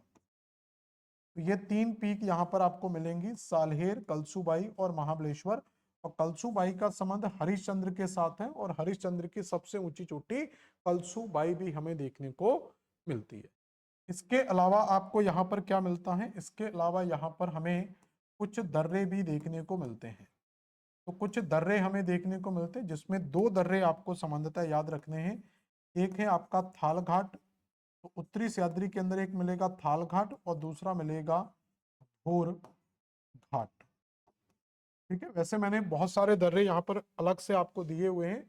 तो ये 3 पीक यहाँ पर आपको मिलेंगी, साल्हेर, कलसूबाई और महाबलेश्वर। और कलसूबाई का संबंध हरिश्चंद्र के साथ है और हरिश्चंद्र की सबसे ऊंची चोटी कलसूबाई भी हमें देखने को मिलती है। इसके अलावा आपको यहाँ पर क्या मिलता है, इसके अलावा यहाँ पर हमें कुछ दर्रे भी देखने को मिलते हैं। तो कुछ दर्रे हमें देखने को मिलते हैं जिसमें 2 दर्रे आपको सामान्यतः याद रखने हैं। एक है आपका थाल घाट, तो उत्तरी सह्याद्री के अंदर एक मिलेगा थाल घाट और दूसरा मिलेगा भोर घाट। ठीक है, वैसे मैंने बहुत सारे दर्रे यहाँ पर अलग से आपको दिए हुए हैं।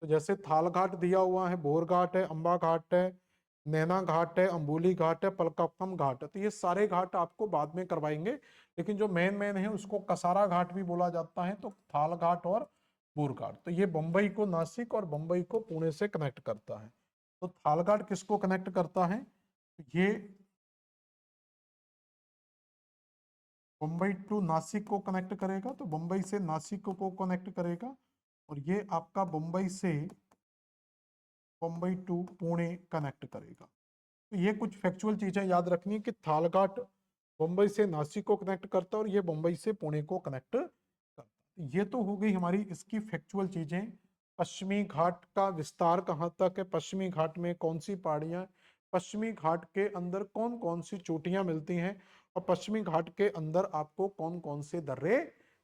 तो जैसे थाल घाट दिया हुआ है, भोर घाट है, अंबा घाट है, नैना घाट है, अंबोली घाट है, पलकपम घाट है। तो ये सारे घाट आपको बाद में करवाएंगे, लेकिन जो मेन मेन है उसको कसारा घाट भी बोला जाता है। तो थाल घाट और भोर घाट, तो ये बम्बई को नासिक और बम्बई को पुणे से कनेक्ट करता है। तो थाल घाट किसको कनेक्ट करता है, ये मुंबई टू नासिक को कनेक्ट करेगा, तो मुंबई से नासिक को कनेक्ट करेगा। और ये आपका मुंबई से मुंबई टू पुणे कनेक्ट करेगा। तो ये कुछ फैक्चुअल चीजें याद रखनी है कि थालघाट मुंबई से नासिक को कनेक्ट करता है और ये मुंबई से पुणे को कनेक्ट करता है। ये तो हो गई हमारी इसकी फैक्चुअल चीजें। पश्चिमी घाट का विस्तार कहाँ तक है, पश्चिमी घाट में कौन सी पहाड़ियां, पश्चिमी घाट के अंदर कौन कौन सी चोटियां मिलती हैं, और पश्चिमी घाट के अंदर आपको कौन कौन से दर्रे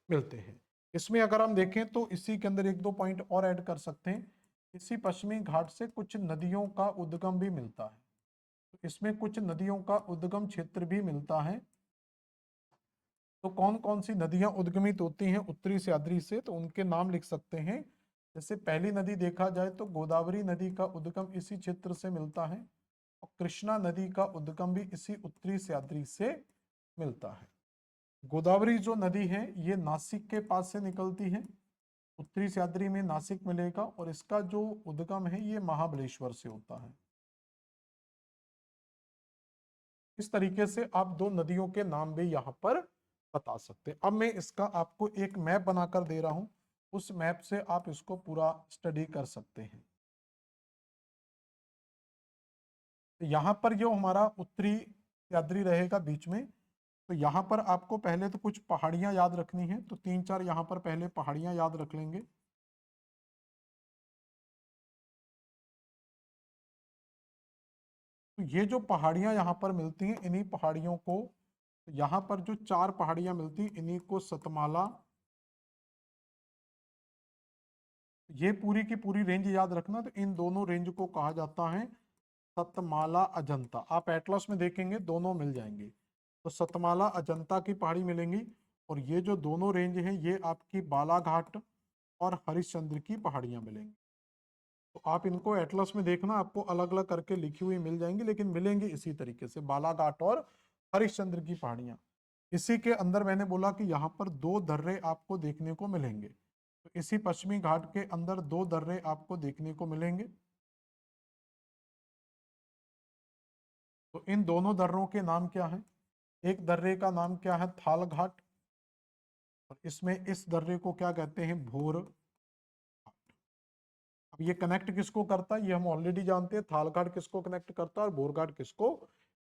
मिलते हैं। इसमें अगर हम देखें तो इसी के अंदर एक दो पॉइंट और ऐड कर सकते हैं। इसी पश्चिमी घाट से कुछ नदियों का उद्गम भी मिलता है। तो इसमें कुछ नदियों का उद्गम क्षेत्र भी मिलता है। तो कौन कौन सी नदियां उद्गमित होती हैं उत्तरी सह्याद्री से, तो उनके नाम लिख सकते हैं। जैसे पहली नदी देखा जाए तो गोदावरी नदी का उद्गम इसी क्षेत्र से मिलता है, और कृष्णा नदी का उद्गम भी इसी उत्तरी सह्याद्री से मिलता है। गोदावरी जो नदी है ये नासिक के पास से निकलती है, उत्तरी सह्याद्री में नासिक मिलेगा, और इसका जो उद्गम है ये महाबलेश्वर से होता है। इस तरीके से आप 2 नदियों के नाम भी यहाँ पर बता सकते हैं। अब मैं इसका आपको एक मैप बनाकर दे रहा हूं, उस मैप से आप इसको पूरा स्टडी कर सकते हैं। तो यहाँ पर जो हमारा उत्तरी सह्याद्री रहेगा बीच में, तो यहाँ पर आपको पहले तो कुछ पहाड़ियां याद रखनी है। तो 3-4 यहाँ पर पहले पहाड़ियां याद रख लेंगे। तो ये जो पहाड़ियां यहाँ पर मिलती हैं, इन्हीं पहाड़ियों को, तो यहाँ पर जो 4 पहाड़ियां मिलती हैं इन्हीं को सतमाला, ये पूरी की पूरी रेंज याद रखना। तो इन दोनों रेंज को कहा जाता है सतमाला अजंता। आप एटलस में देखेंगे दोनों मिल जाएंगे। तो सतमाला अजंता की पहाड़ी मिलेंगी, और ये जो दोनों रेंज हैं ये आपकी बालाघाट और हरिश्चंद्र की पहाड़ियां मिलेंगी। तो आप इनको एटलस में देखना, आपको अलग अलग करके लिखी हुई मिल जाएंगी, लेकिन मिलेंगी इसी तरीके से, बालाघाट और हरिश्चंद्र की पहाड़ियां। इसी के अंदर मैंने बोला कि यहाँ पर 2 दर्रे आपको देखने को मिलेंगे। तो इसी पश्चिमी घाट के अंदर 2 दर्रे आपको देखने को मिलेंगे। तो इन दोनों दर्रों के नाम क्या हैं, एक दर्रे का नाम क्या है, थाल घाट, और इसमें इस दर्रे को क्या कहते हैं, भोर घाट। अब ये कनेक्ट किसको करता है ये हम ऑलरेडी जानते हैं, थाल घाट किसको कनेक्ट करता है और भोर घाट किसको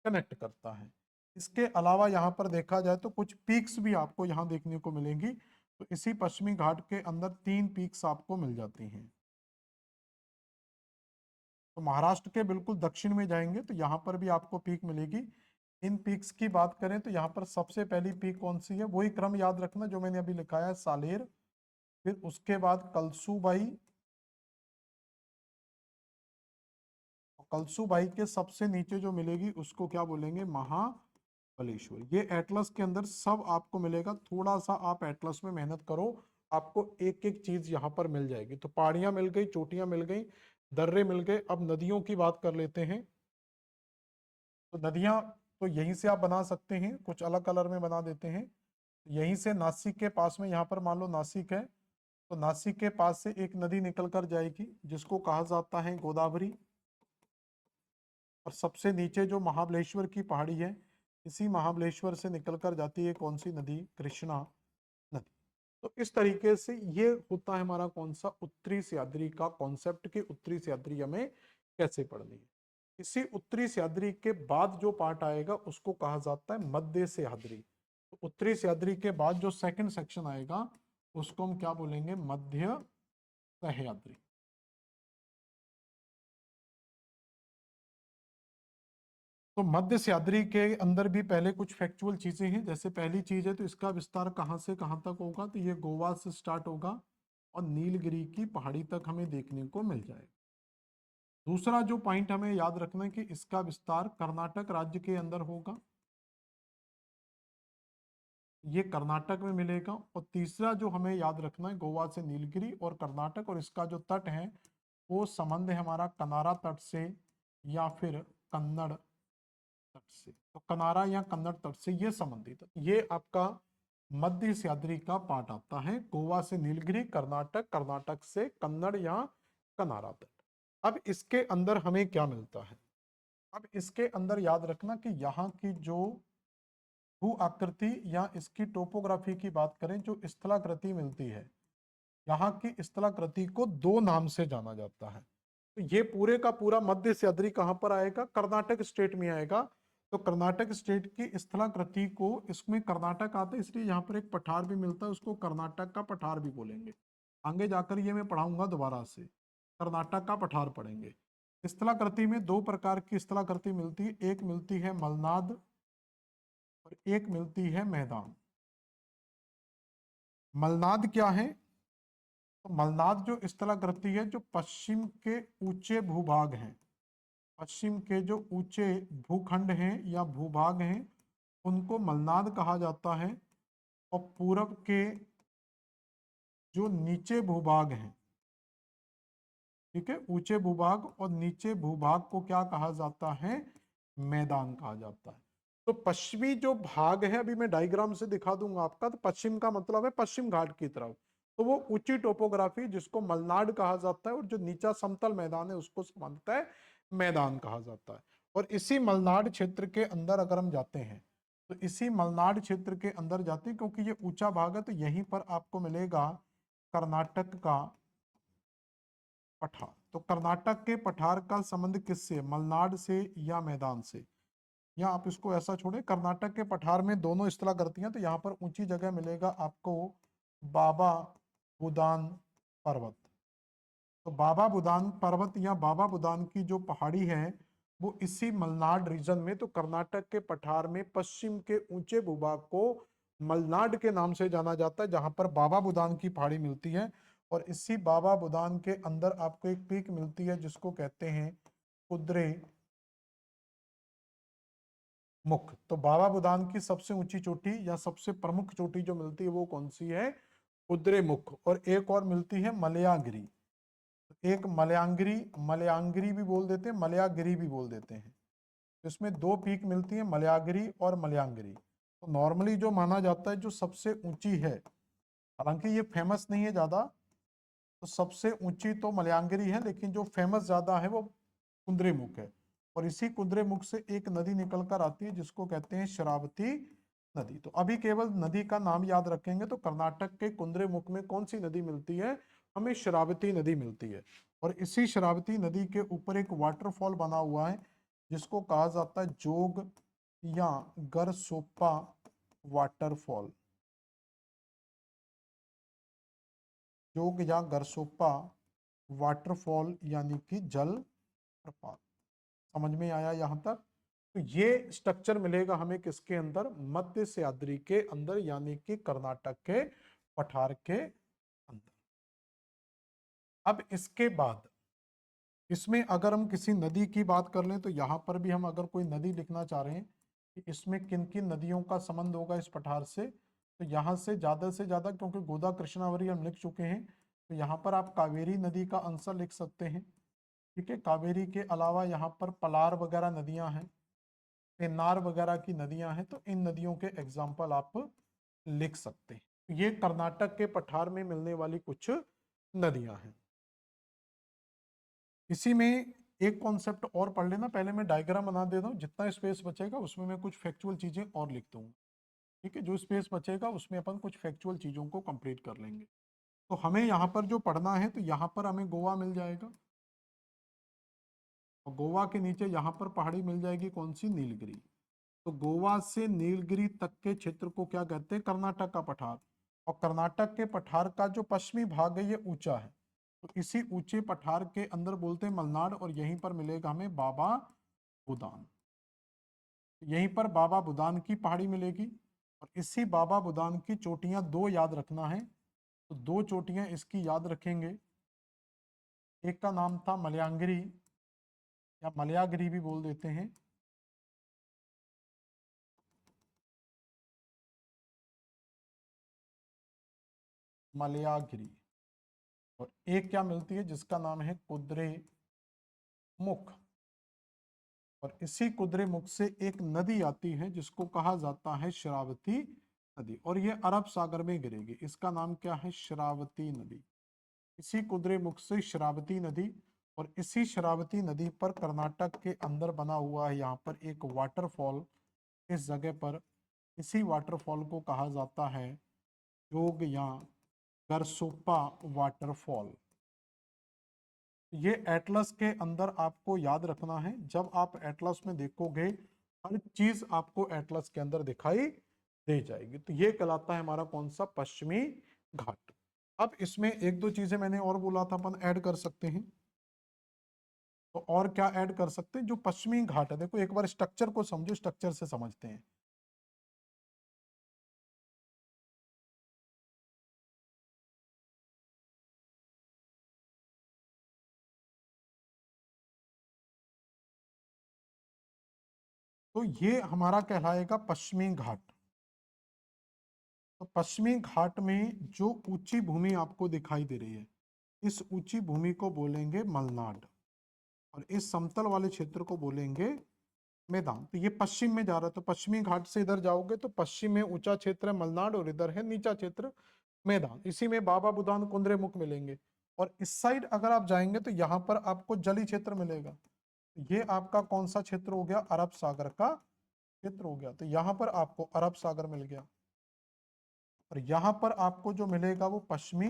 कनेक्ट करता है। इसके अलावा यहाँ पर देखा जाए तो कुछ पीक्स भी आपको यहाँ देखने को मिलेंगी। तो इसी पश्चिमी घाट के अंदर 3 पीक्स आपको मिल जाती हैं। तो महाराष्ट्र के बिल्कुल दक्षिण में जाएंगे तो यहाँ पर भी आपको पीक मिलेगी। इन पीक्स की बात करें तो यहाँ पर सबसे पहली पीक कौन सी है, वही क्रम याद रखना जो मैंने अभी लिखा है, सालेर, फिर उसके बाद कलसूबाई, कलसूबाई के सबसे नीचे जो मिलेगी उसको क्या बोलेंगे, महाबलेश्वर। ये एटलस के अंदर सब आपको मिलेगा, थोड़ा सा आप एटलस में मेहनत करो, आपको एक एक चीज यहाँ पर मिल जाएगी। तो पहाड़ियां मिल गई, चोटियां मिल गई, दर्रे मिल गए। अब नदियों की बात कर लेते हैं। तो नदियां तो यहीं से आप बना सकते हैं, कुछ अलग कलर में बना देते हैं। यहीं से नासिक के पास में, यहाँ पर मान लो नासिक है, तो नासिक के पास से एक नदी निकल कर जाएगी जिसको कहा जाता है गोदावरी। और सबसे नीचे जो महाबलेश्वर की पहाड़ी है, इसी महाबलेश्वर से निकलकर जाती है कौन सी नदी, कृष्णा नदी। तो इस तरीके से ये होता है हमारा कौन सा, उत्तरी सह्याद्री का कॉन्सेप्ट, कि उत्तरी सह्याद्री हमें कैसे पढ़नी है। इसी उत्तरी सह्याद्री के बाद जो पार्ट आएगा उसको कहा जाता है मध्य सह्याद्री। तो उत्तरी सह्याद्री के बाद जो सेकंड सेक्शन आएगा उसको हम क्या बोलेंगे, मध्य सह्याद्री। तो मध्य सह्याद्री के अंदर भी पहले कुछ फैक्चुअल चीजें हैं। जैसे पहली चीज है तो इसका विस्तार कहाँ से कहाँ तक होगा, तो ये गोवा से स्टार्ट होगा और नीलगिरी की पहाड़ी तक हमें देखने को मिल जाएगा। दूसरा जो पॉइंट हमें याद रखना है कि इसका विस्तार कर्नाटक राज्य के अंदर होगा, ये कर्नाटक में मिलेगा। और तीसरा जो हमें याद रखना है, गोवा से नीलगिरी और कर्नाटक, और इसका जो तट है वो संबंध है हमारा कनारा तट से या फिर कन्नड़ तट से। तो कनारा या कन्नड़ तट से ये संबंधित, ये आपका मध्य सह्याद्री का पार्ट आता है। गोवा से नीलगिरी, कर्नाटक, कर्नाटक से कन्नड़ या कनारा तट। अब इसके अंदर हमें क्या मिलता है, अब इसके अंदर याद रखना कि यहाँ की जो भू आकृति या इसकी टोपोग्राफी की बात करें, जो स्थलाकृति मिलती है, यहाँ की स्थलाकृति को दो नाम से जाना जाता है। तो ये पूरे का पूरा मध्य सह्याद्री कहाँ पर आएगा, कर्नाटक स्टेट में आएगा। तो कर्नाटक स्टेट की स्थलाकृति को, इसमें कर्नाटक आता है इसलिए यहाँ पर एक पठार भी मिलता है, उसको कर्नाटक का पठार भी बोलेंगे। आगे जाकर ये मैं पढ़ाऊंगा दोबारा से, कर्नाटक का पठार पढ़ेंगे। स्थलाकृति में दो प्रकार की स्थलाकृति मिलती है, एक मिलती है मलनाद और एक मिलती है मैदान। मलनाद क्या है, तो मलनाद जो स्थलाकृति है, जो पश्चिम के ऊंचे भूभाग हैं, पश्चिम के जो ऊंचे भूखंड हैं या भूभाग हैं उनको मलनाद कहा जाता है। और पूरब के जो नीचे भूभाग हैं, ठीक है, ऊंचे भूभाग और नीचे भूभाग को क्या कहा जाता है, मैदान कहा जाता है। तो पश्चिमी जो भाग है, अभी मैं डायग्राम से दिखा दूंगा आपका, तो पश्चिम का मतलब है पश्चिम घाट की तरफ, तो वो ऊंची टोपोग्राफी जिसको मलनाड कहा जाता है, और जो नीचा समतल मैदान है उसको समझता है मैदान कहा जाता है। और इसी मलनाड क्षेत्र के अंदर अगर हम जाते हैं, तो इसी मलनाड क्षेत्र के अंदर जाते हैं, क्योंकि ये ऊंचा भाग है, तो यहीं पर आपको मिलेगा कर्नाटक का पठार। तो कर्नाटक के पठार का संबंध किससे, मलनाड से या मैदान से, या आप इसको ऐसा छोड़े, कर्नाटक के पठार में दोनों स्थला करती हैं। तो यहाँ पर ऊंची जगह मिलेगा आपको बाबा बुदान पर्वत। तो बाबा बुदान पर्वत या बाबा बुदान की जो पहाड़ी है वो इसी मलनाड रीजन में, तो कर्नाटक के पठार में पश्चिम के ऊंचे भूभाग को मलनाड के नाम से जाना जाता है, जहां पर बाबा बुदान की पहाड़ी मिलती है। और इसी बाबा बुदान के अंदर आपको एक पीक मिलती है जिसको कहते हैं कुद्रे मुख। तो बाबा बुदान की सबसे ऊंची चोटी या सबसे प्रमुख चोटी जो मिलती है वो कौन सी है, कुद्रे मुख। और एक और मिलती है मलयागिरी, एक मलयांगिरी, मलयांगिरी भी बोल देते हैं, मलयागिरी भी बोल देते हैं। तो इसमें दो पीक मिलती है, मलयागिरी और मलयांगिरी। तो नॉर्मली जो माना जाता है जो सबसे ऊंची है, हालांकि ये फेमस नहीं है ज्यादा, तो सबसे ऊंची तो मलयांगिरी है, लेकिन जो फेमस ज्यादा है वो कुद्रेमुख है। और इसी कुद्रेमुख से एक नदी निकलकर आती है जिसको कहते हैं शरावती नदी। तो अभी केवल नदी का नाम याद रखेंगे, तो कर्नाटक के कुद्रेमुख में कौन सी नदी मिलती है, हमें शरावती नदी मिलती है। और इसी शरावती नदी के ऊपर एक वाटरफॉल बना हुआ है जिसको कहा जाता है जोग या गरसोप्पा वाटरफॉल, जोग या गरसोप्पा वाटरफॉल यानी कि जल प्रपात। समझ में आया यहां तक। तो ये स्ट्रक्चर मिलेगा हमें किसके अंदर, मध्य सह्याद्री के अंदर, यानी कि कर्नाटक के पठार के अंदर। अब इसके बाद इसमें अगर हम किसी नदी की बात कर लें, तो यहां पर भी हम अगर कोई नदी लिखना चाह रहे हैं कि इसमें किन किन नदियों का संबंध होगा इस पठार से, तो यहाँ से ज्यादा, क्योंकि गोदा कृष्णावरी हम लिख चुके हैं, तो यहाँ पर आप कावेरी नदी का आंसर लिख सकते हैं। ठीक है, कावेरी के अलावा यहाँ पर पलार वगैरह नदियां हैं, पेन्नार वगैरह की नदियां हैं, तो इन नदियों के एग्जाम्पल आप लिख सकते हैं। ये कर्नाटक के पठार में मिलने वाली कुछ नदियां हैं। इसी में एक कॉन्सेप्ट और पढ़ लेना, पहले मैं डायग्राम बना देता हूँ, जितना स्पेस बचेगा उसमें मैं कुछ फैक्चुअल चीजें और लिख दूंगा। ठीक है, जो स्पेस बचेगा उसमें अपन कुछ फैक्चुअल चीजों को कंप्लीट कर लेंगे। तो हमें यहाँ पर जो पढ़ना है, तो यहाँ पर हमें गोवा मिल जाएगा, और गोवा के नीचे यहाँ पर पहाड़ी मिल जाएगी कौन सी, नीलगिरी। तो गोवा से नीलगिरी तक के क्षेत्र को क्या कहते हैं, कर्नाटक का पठार। और कर्नाटक के पठार का जो पश्चिमी भाग है ये ऊंचा है, तो इसी ऊंचे पठार के अंदर बोलते हैं मलनाड, और यहीं पर मिलेगा हमें बाबा बुदान। यहीं पर बाबा बुदान की पहाड़ी मिलेगी, और इसी बाबा बुदान की चोटियां दो याद रखना है, तो दो चोटियां इसकी याद रखेंगे। एक का नाम था मलयांगिरी या मलयागिरी भी बोल देते हैं, मलयागिरी। और एक क्या मिलती है जिसका नाम है कुद्रे मुख। और इसी कुद्रे मुख से एक नदी आती है जिसको कहा जाता है शरावती नदी, और ये अरब सागर में गिरेगी। इसका नाम क्या है, शरावती नदी। इसी कुद्रे मुख से शरावती नदी, और इसी शरावती नदी पर कर्नाटक के अंदर बना हुआ है यहाँ पर एक वाटरफॉल। इस जगह पर इसी वाटरफॉल को कहा जाता है जोग या गरसोप्पा वाटरफॉल। ये एटलस के अंदर आपको याद रखना है, जब आप एटलस में देखोगे हर चीज आपको एटलस के अंदर दिखाई दे जाएगी। तो ये कहलाता है हमारा कौन सा, पश्चिमी घाट। अब इसमें एक दो चीजें मैंने और बोला था अपन ऐड कर सकते हैं, तो और क्या ऐड कर सकते हैं, जो पश्चिमी घाट है, देखो एक बार स्ट्रक्चर को समझो, स्ट्रक्चर से समझते हैं। तो ये हमारा कहलाएगा पश्चिमी घाट। तो पश्चिमी घाट में जो ऊंची भूमि आपको दिखाई दे रही है, इस ऊंची भूमि को बोलेंगे मलनाड, और इस समतल वाले क्षेत्र को बोलेंगे मैदान। तो ये पश्चिम में जा रहा है, तो पश्चिमी घाट से इधर जाओगे तो पश्चिम में ऊंचा क्षेत्र है मलनाड, और इधर है नीचा क्षेत्र मैदान। इसी में बाबा बुदान कुंद्रे मुख मिलेंगे। और इस साइड अगर आप जाएंगे तो यहाँ पर आपको जली क्षेत्र मिलेगा। ये आपका कौन सा क्षेत्र हो गया, अरब सागर का क्षेत्र हो गया। तो यहाँ पर आपको अरब सागर मिल गया, और यहाँ पर आपको जो मिलेगा वो पश्चिमी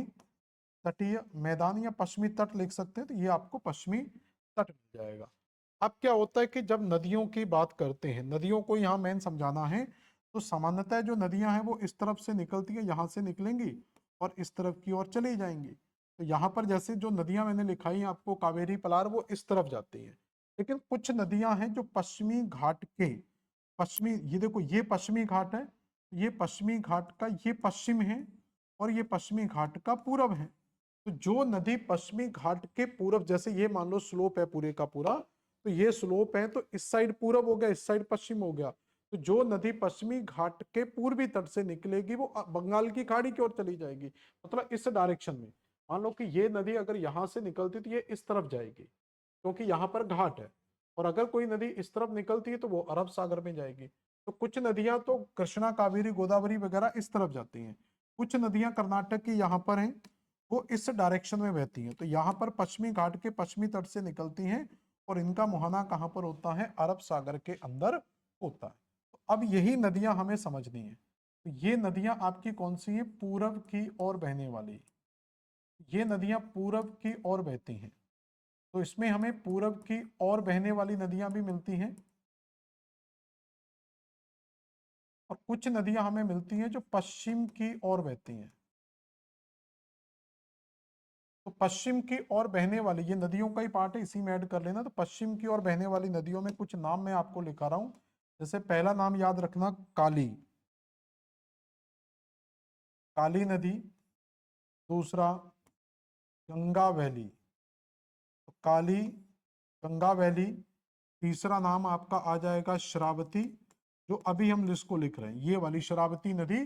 तटीय मैदान या पश्चिमी तट लिख सकते हैं, तो ये आपको पश्चिमी तट मिल जाएगा। अब क्या होता है कि जब नदियों की बात करते हैं, नदियों को यहाँ मेन समझाना है, तो सामान्यतः जो नदियां हैं वो इस तरफ से निकलती है, यहाँ से निकलेंगी और इस तरफ की ओर चली जाएंगी। तो यहाँ पर जैसे जो नदियां मैंने लिखाई हैं आपको, कावेरी पलार, वो इस तरफ जाती है। लेकिन कुछ नदियां हैं जो पश्चिमी घाट के पश्चिमी, ये देखो ये पश्चिमी घाट है, ये पश्चिमी घाट का ये पश्चिम है, और ये पश्चिमी घाट का पूरब है। तो जो नदी पश्चिमी घाट के पूरब, जैसे ये मान लो स्लोप है पूरे का पूरा, तो ये स्लोप है, तो इस साइड पूरब हो गया, इस साइड पश्चिम हो गया। तो जो नदी पश्चिमी घाट के पूर्वी तट से निकलेगी वो बंगाल की खाड़ी की ओर चली जाएगी, मतलब इस डायरेक्शन में। मान लो कि ये नदी अगर यहां से निकलती तो ये इस तरफ जाएगी, क्योंकि यहाँ पर घाट है। और अगर कोई नदी इस तरफ निकलती है तो वो अरब सागर में जाएगी। तो कुछ नदियां तो कृष्णा, कावेरी, गोदावरी वगैरह इस तरफ जाती हैं। कुछ नदियां कर्नाटक की यहाँ पर हैं, वो इस डायरेक्शन में बहती हैं। तो यहाँ पर पश्चिमी घाट के पश्चिमी तट से निकलती हैं, और इनका मुहाना कहाँ पर होता है, अरब सागर के अंदर होता है। तो अब यही नदियां हमें समझनी है। तो ये नदियां आपकी कौन सी है, पूरब की ओर बहने वाली। ये नदियां पूरब की ओर बहती हैं, तो इसमें हमें पूरब की ओर बहने वाली नदियां भी मिलती हैं, और कुछ नदियां हमें मिलती हैं जो पश्चिम की ओर बहती हैं। तो पश्चिम की ओर बहने वाली ये नदियों का ही पार्ट है, इसी में ऐड कर लेना। तो पश्चिम की ओर बहने वाली नदियों में कुछ नाम मैं आपको लिखा रहा हूं। जैसे पहला नाम याद रखना, काली, काली नदी। दूसरा गंगा वैली, तो काली, गंगा वैली। तीसरा नाम आपका आ जाएगा श्रावती, जो अभी हम लिस्ट को लिख रहे हैं, ये वाली श्रावती नदी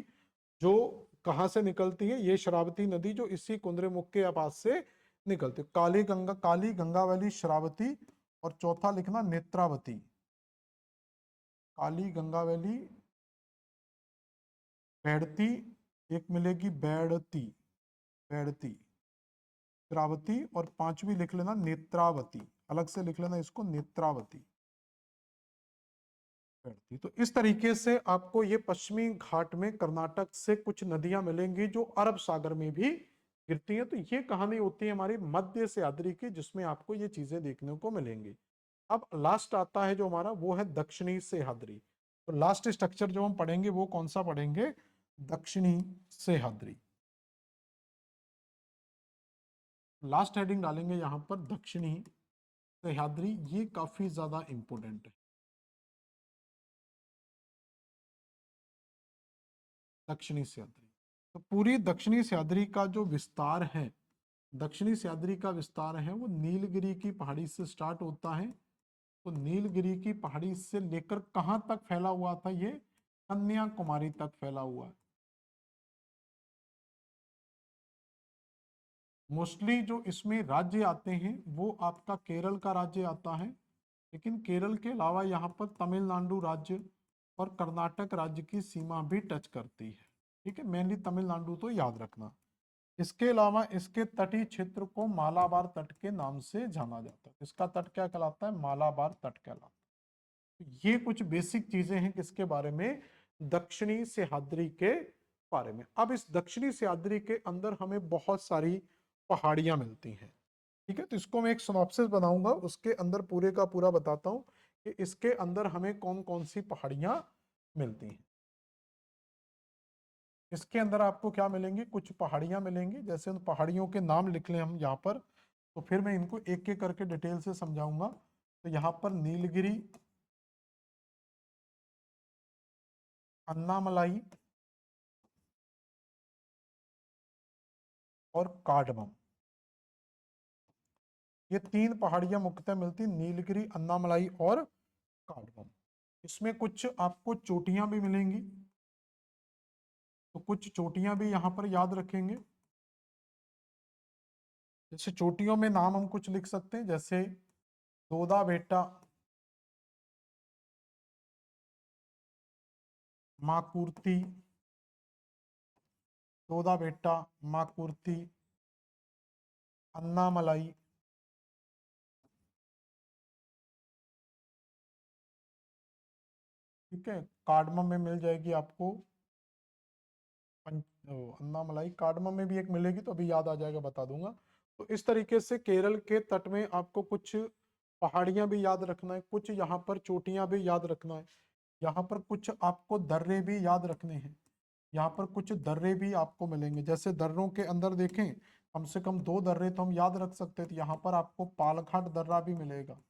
जो कहाँ से निकलती है, ये श्रावती नदी जो इसी कुंद्रेमुख के पास से निकलती है। काली गंगा, काली, गंगा वैली, श्रावती। और चौथा लिखना नेत्रावती, काली, गंगा वैली, बैडती, एक मिलेगी बैडती, बैडती, श्रावती, और पांचवी लिख लेना नेत्रावती, अलग से लिख लेना इसको, नेत्रावती, बैडती। तो इस तरीके से आपको ये पश्चिमी घाट में कर्नाटक से कुछ नदियां मिलेंगी जो अरब सागर में भी गिरती हैं। तो ये कहानी होती है हमारी मध्य सह्याद्री की, जिसमें आपको ये चीजें देखने को मिलेंगी। अब लास्ट आता है जो हमारा, वो है दक्षिणी सह्याद्री। तो लास्ट स्ट्रक्चर जो हम पढ़ेंगे वो कौन सा पढ़ेंगे? दक्षिणी सह्याद्री। लास्ट हेडिंग डालेंगे यहां पर दक्षिणी सह्याद्री। ये काफी ज्यादा इंपॉर्टेंट है। दक्षिणी सह्याद्री, तो पूरी दक्षिणी सह्याद्री का जो विस्तार है, दक्षिणी सह्याद्री का विस्तार है वो नीलगिरी की पहाड़ी से स्टार्ट होता है। तो नीलगिरी की पहाड़ी से लेकर कहां तक फैला हुआ था? ये कन्याकुमारी तक फैला हुआ है। मोस्टली जो इसमें राज्य आते हैं वो आपका केरल का राज्य आता है, लेकिन केरल के अलावा यहाँ पर तमिलनाडु राज्य और कर्नाटक राज्य की सीमा भी टच करती है। ठीक है, मेनली तमिलनाडु तो याद रखना। इसके अलावा इसके तटीय क्षेत्र को मालाबार तट के नाम से जाना जाता है। इसका तट क्या कहलाता है? मालाबार तट कहलाता है। तो ये कुछ बेसिक चीजें हैं किसके बारे में? दक्षिणी सह्याद्री के बारे में। अब इस दक्षिणी सह्याद्री के अंदर हमें बहुत सारी पहाड़ियां मिलती हैं। ठीक है, तो इसको मैं एक सिनॉप्सिस बनाऊंगा, उसके अंदर पूरे का पूरा बताता हूं कि इसके अंदर हमें कौन कौन सी पहाड़ियां मिलती हैं। इसके अंदर आपको क्या मिलेंगी? कुछ पहाड़ियां मिलेंगी, जैसे उन पहाड़ियों के नाम लिख लें हम यहाँ पर, तो फिर मैं इनको एक एक करके डिटेल से समझाऊंगा। तो यहाँ पर नीलगिरी, अन्नामलाई और कार्डमम, ये तीन पहाड़ियां मुख्यतः मिलती, नीलगिरी, अन्नामलाई और कार्डमम। इसमें कुछ आपको चोटियां भी मिलेंगी, तो कुछ चोटियां भी यहाँ पर याद रखेंगे। जैसे चोटियों में नाम हम कुछ लिख सकते हैं, जैसे दोदा बेटा, माकुर्ती, दोदा बेटा, माकुर्ती, अन्नामलाई, ठीक है। कार्डमम में मिल जाएगी आपको अन्नामलाई, कार्डमम में भी एक मिलेगी, तो अभी याद आ जाएगा, बता दूंगा। तो इस तरीके से केरल के तट में आपको कुछ पहाड़ियां भी याद रखना है, कुछ यहाँ पर चोटियां भी याद रखना है, यहाँ पर कुछ आपको दर्रे भी याद रखने हैं, यहाँ पर कुछ दर्रे भी आपको मिलेंगे। जैसे दर्रों के अंदर देखें, कम से कम दो दर्रे तो हम याद रख सकते हैं। तो यहाँ पर आपको पालघाट दर्रा भी मिलेगा,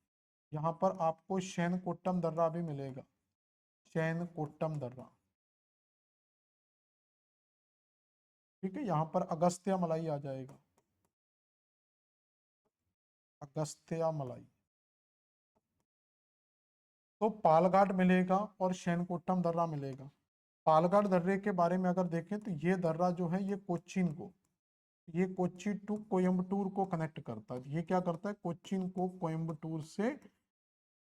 यहाँ पर आपको शैनकोट्टम दर्रा भी मिलेगा, शैनकोट्टम दर्रा। ठीक है, यहाँ पर अगस्त्य मलाई आ जाएगा, अगस्त्य मलाई। तो पालघाट मिलेगा और शैनकोट्टम दर्रा मिलेगा। पालघाट दर्रे के बारे में अगर देखें तो ये दर्रा जो है ये कोच्चिन को, ये कोच्चि टू कोयम्बटूर को कनेक्ट करता है। ये क्या करता है? कोच्चिन को कोयम्बटूर से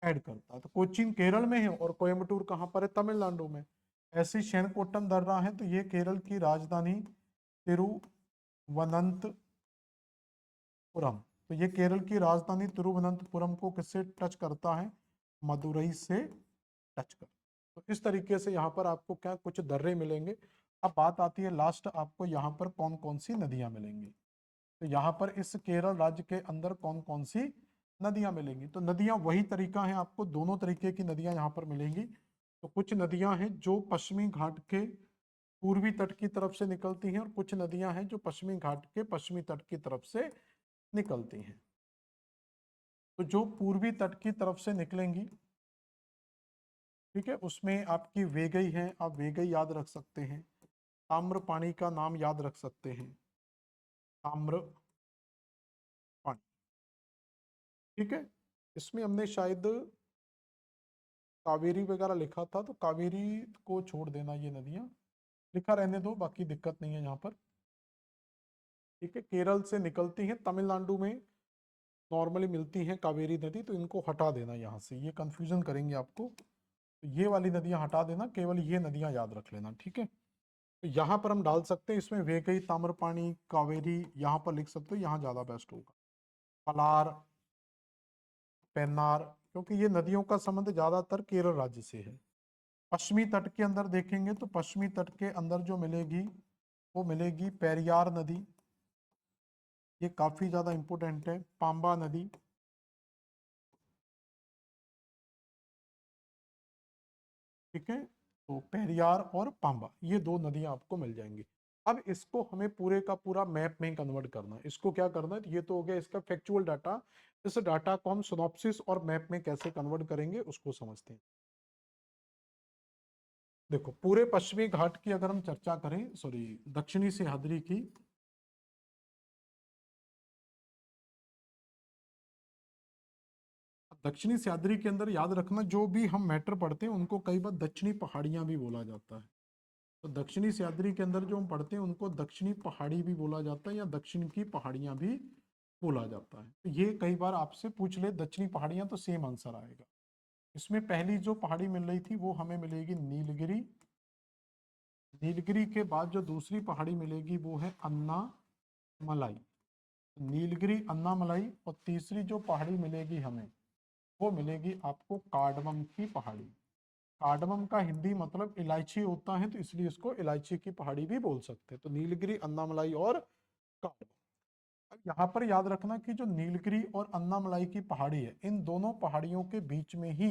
ऐड करता है। तो कोच्चिन केरल में है और कोयम्बटूर कहाँ पर है? तमिलनाडु में। ऐसे शैनकोट्टम दर्रा है, तो ये केरल की राजधानी तिरुवनंतपुरम, तो ये केरल की राजधानी तिरुवनंतपुरम को किससे टच करता है? मदुरई से टच कर। तो इस तरीके से यहाँ पर आपको क्या कुछ दर्रे मिलेंगे। अब बात आती है लास्ट, आपको यहाँ पर कौन कौन सी नदियां मिलेंगी। तो यहाँ पर इस केरल राज्य के अंदर कौन कौन सी नदियां मिलेंगी? तो नदियां वही तरीका है, आपको दोनों तरीके की नदियां यहाँ पर मिलेंगी। तो कुछ नदियां हैं जो पश्चिमी घाट के पूर्वी तट की तरफ से निकलती हैं, और कुछ नदियां हैं जो पश्चिमी घाट के पश्चिमी तट की तरफ से निकलती हैं। तो जो पूर्वी तट की तरफ से निकलेंगी, ठीक है, उसमें आपकी वेगई है, आप वेगई याद रख सकते हैं। ताम्र पानी का नाम याद रख सकते हैं, ताम्र पानी। ठीक है, इसमें हमने शायद कावेरी वगैरह लिखा था, तो कावेरी को छोड़ देना, ये नदियां लिखा रहने दो, बाकी दिक्कत नहीं है यहाँ पर। ठीक है, केरल से निकलती हैं, तमिलनाडु में नॉर्मली मिलती हैं कावेरी नदी, तो इनको हटा देना यहाँ से, ये कंफ्यूजन करेंगे आपको। तो ये वाली नदियां हटा देना, केवल ये नदियां याद रख लेना। ठीक है, तो यहाँ पर हम डाल सकते हैं, इसमें वेगई, ताम्रपाणी, कावेरी यहाँ पर लिख सकते हो, यहाँ ज्यादा बेस्ट होगा। पलार, पेन्नार, क्योंकि ये नदियों का संबंध ज्यादातर केरल राज्य से है। पश्चिमी तट के अंदर देखेंगे तो पश्चिमी तट के अंदर जो मिलेगी वो मिलेगी पेरियार नदी, ये काफी ज्यादा इंपोर्टेंट है। पांबा नदी, ठीक है, तो पेरियार और पांबा ये दो नदियां आपको मिल जाएंगी। अब इसको हमें पूरे का पूरा मैप में कन्वर्ट करना है। इसको क्या करना है, ये तो हो गया इसका फैक्चुअल डाटा। इस डाटा को हम सिनॉप्सिस और मैप में कैसे कन्वर्ट करेंगे उसको समझते हैं। देखो, पूरे पश्चिमी घाट की अगर हम चर्चा करें, सॉरी दक्षिणी सह्याद्री की, दक्षिणी सह्याद्री के अंदर याद रखना जो भी हम मैटर पढ़ते हैं उनको कई बार दक्षिणी पहाड़ियां भी बोला जाता है। तो दक्षिणी सह्याद्री के अंदर जो हम पढ़ते हैं उनको दक्षिणी पहाड़ी भी बोला जाता है या दक्षिण की पहाड़ियां भी बोला जाता है। तो ये कई बार आपसे पूछ ले दक्षिणी पहाड़ियां, तो सेम आंसर आएगा। इसमें पहली जो पहाड़ी मिल रही थी वो हमें मिलेगी नीलगिरी। नीलगिरी के बाद जो दूसरी पहाड़ी मिलेगी वो है अन्ना मलाई। नीलगिरी, अन्ना मलाई, और तीसरी जो पहाड़ी मिलेगी हमें वो मिलेगी आपको कार्डमम की पहाड़ी। कार्डमम का हिंदी मतलब इलायची होता है, तो इसलिए इसको इलायची की पहाड़ी भी बोल सकते हैं। तो नीलगिरी, अन्नामलाई और कार्डमम। अब यहाँ पर याद रखना कि जो नीलगिरी और अन्नामलाई की पहाड़ी है, इन दोनों पहाड़ियों के बीच में ही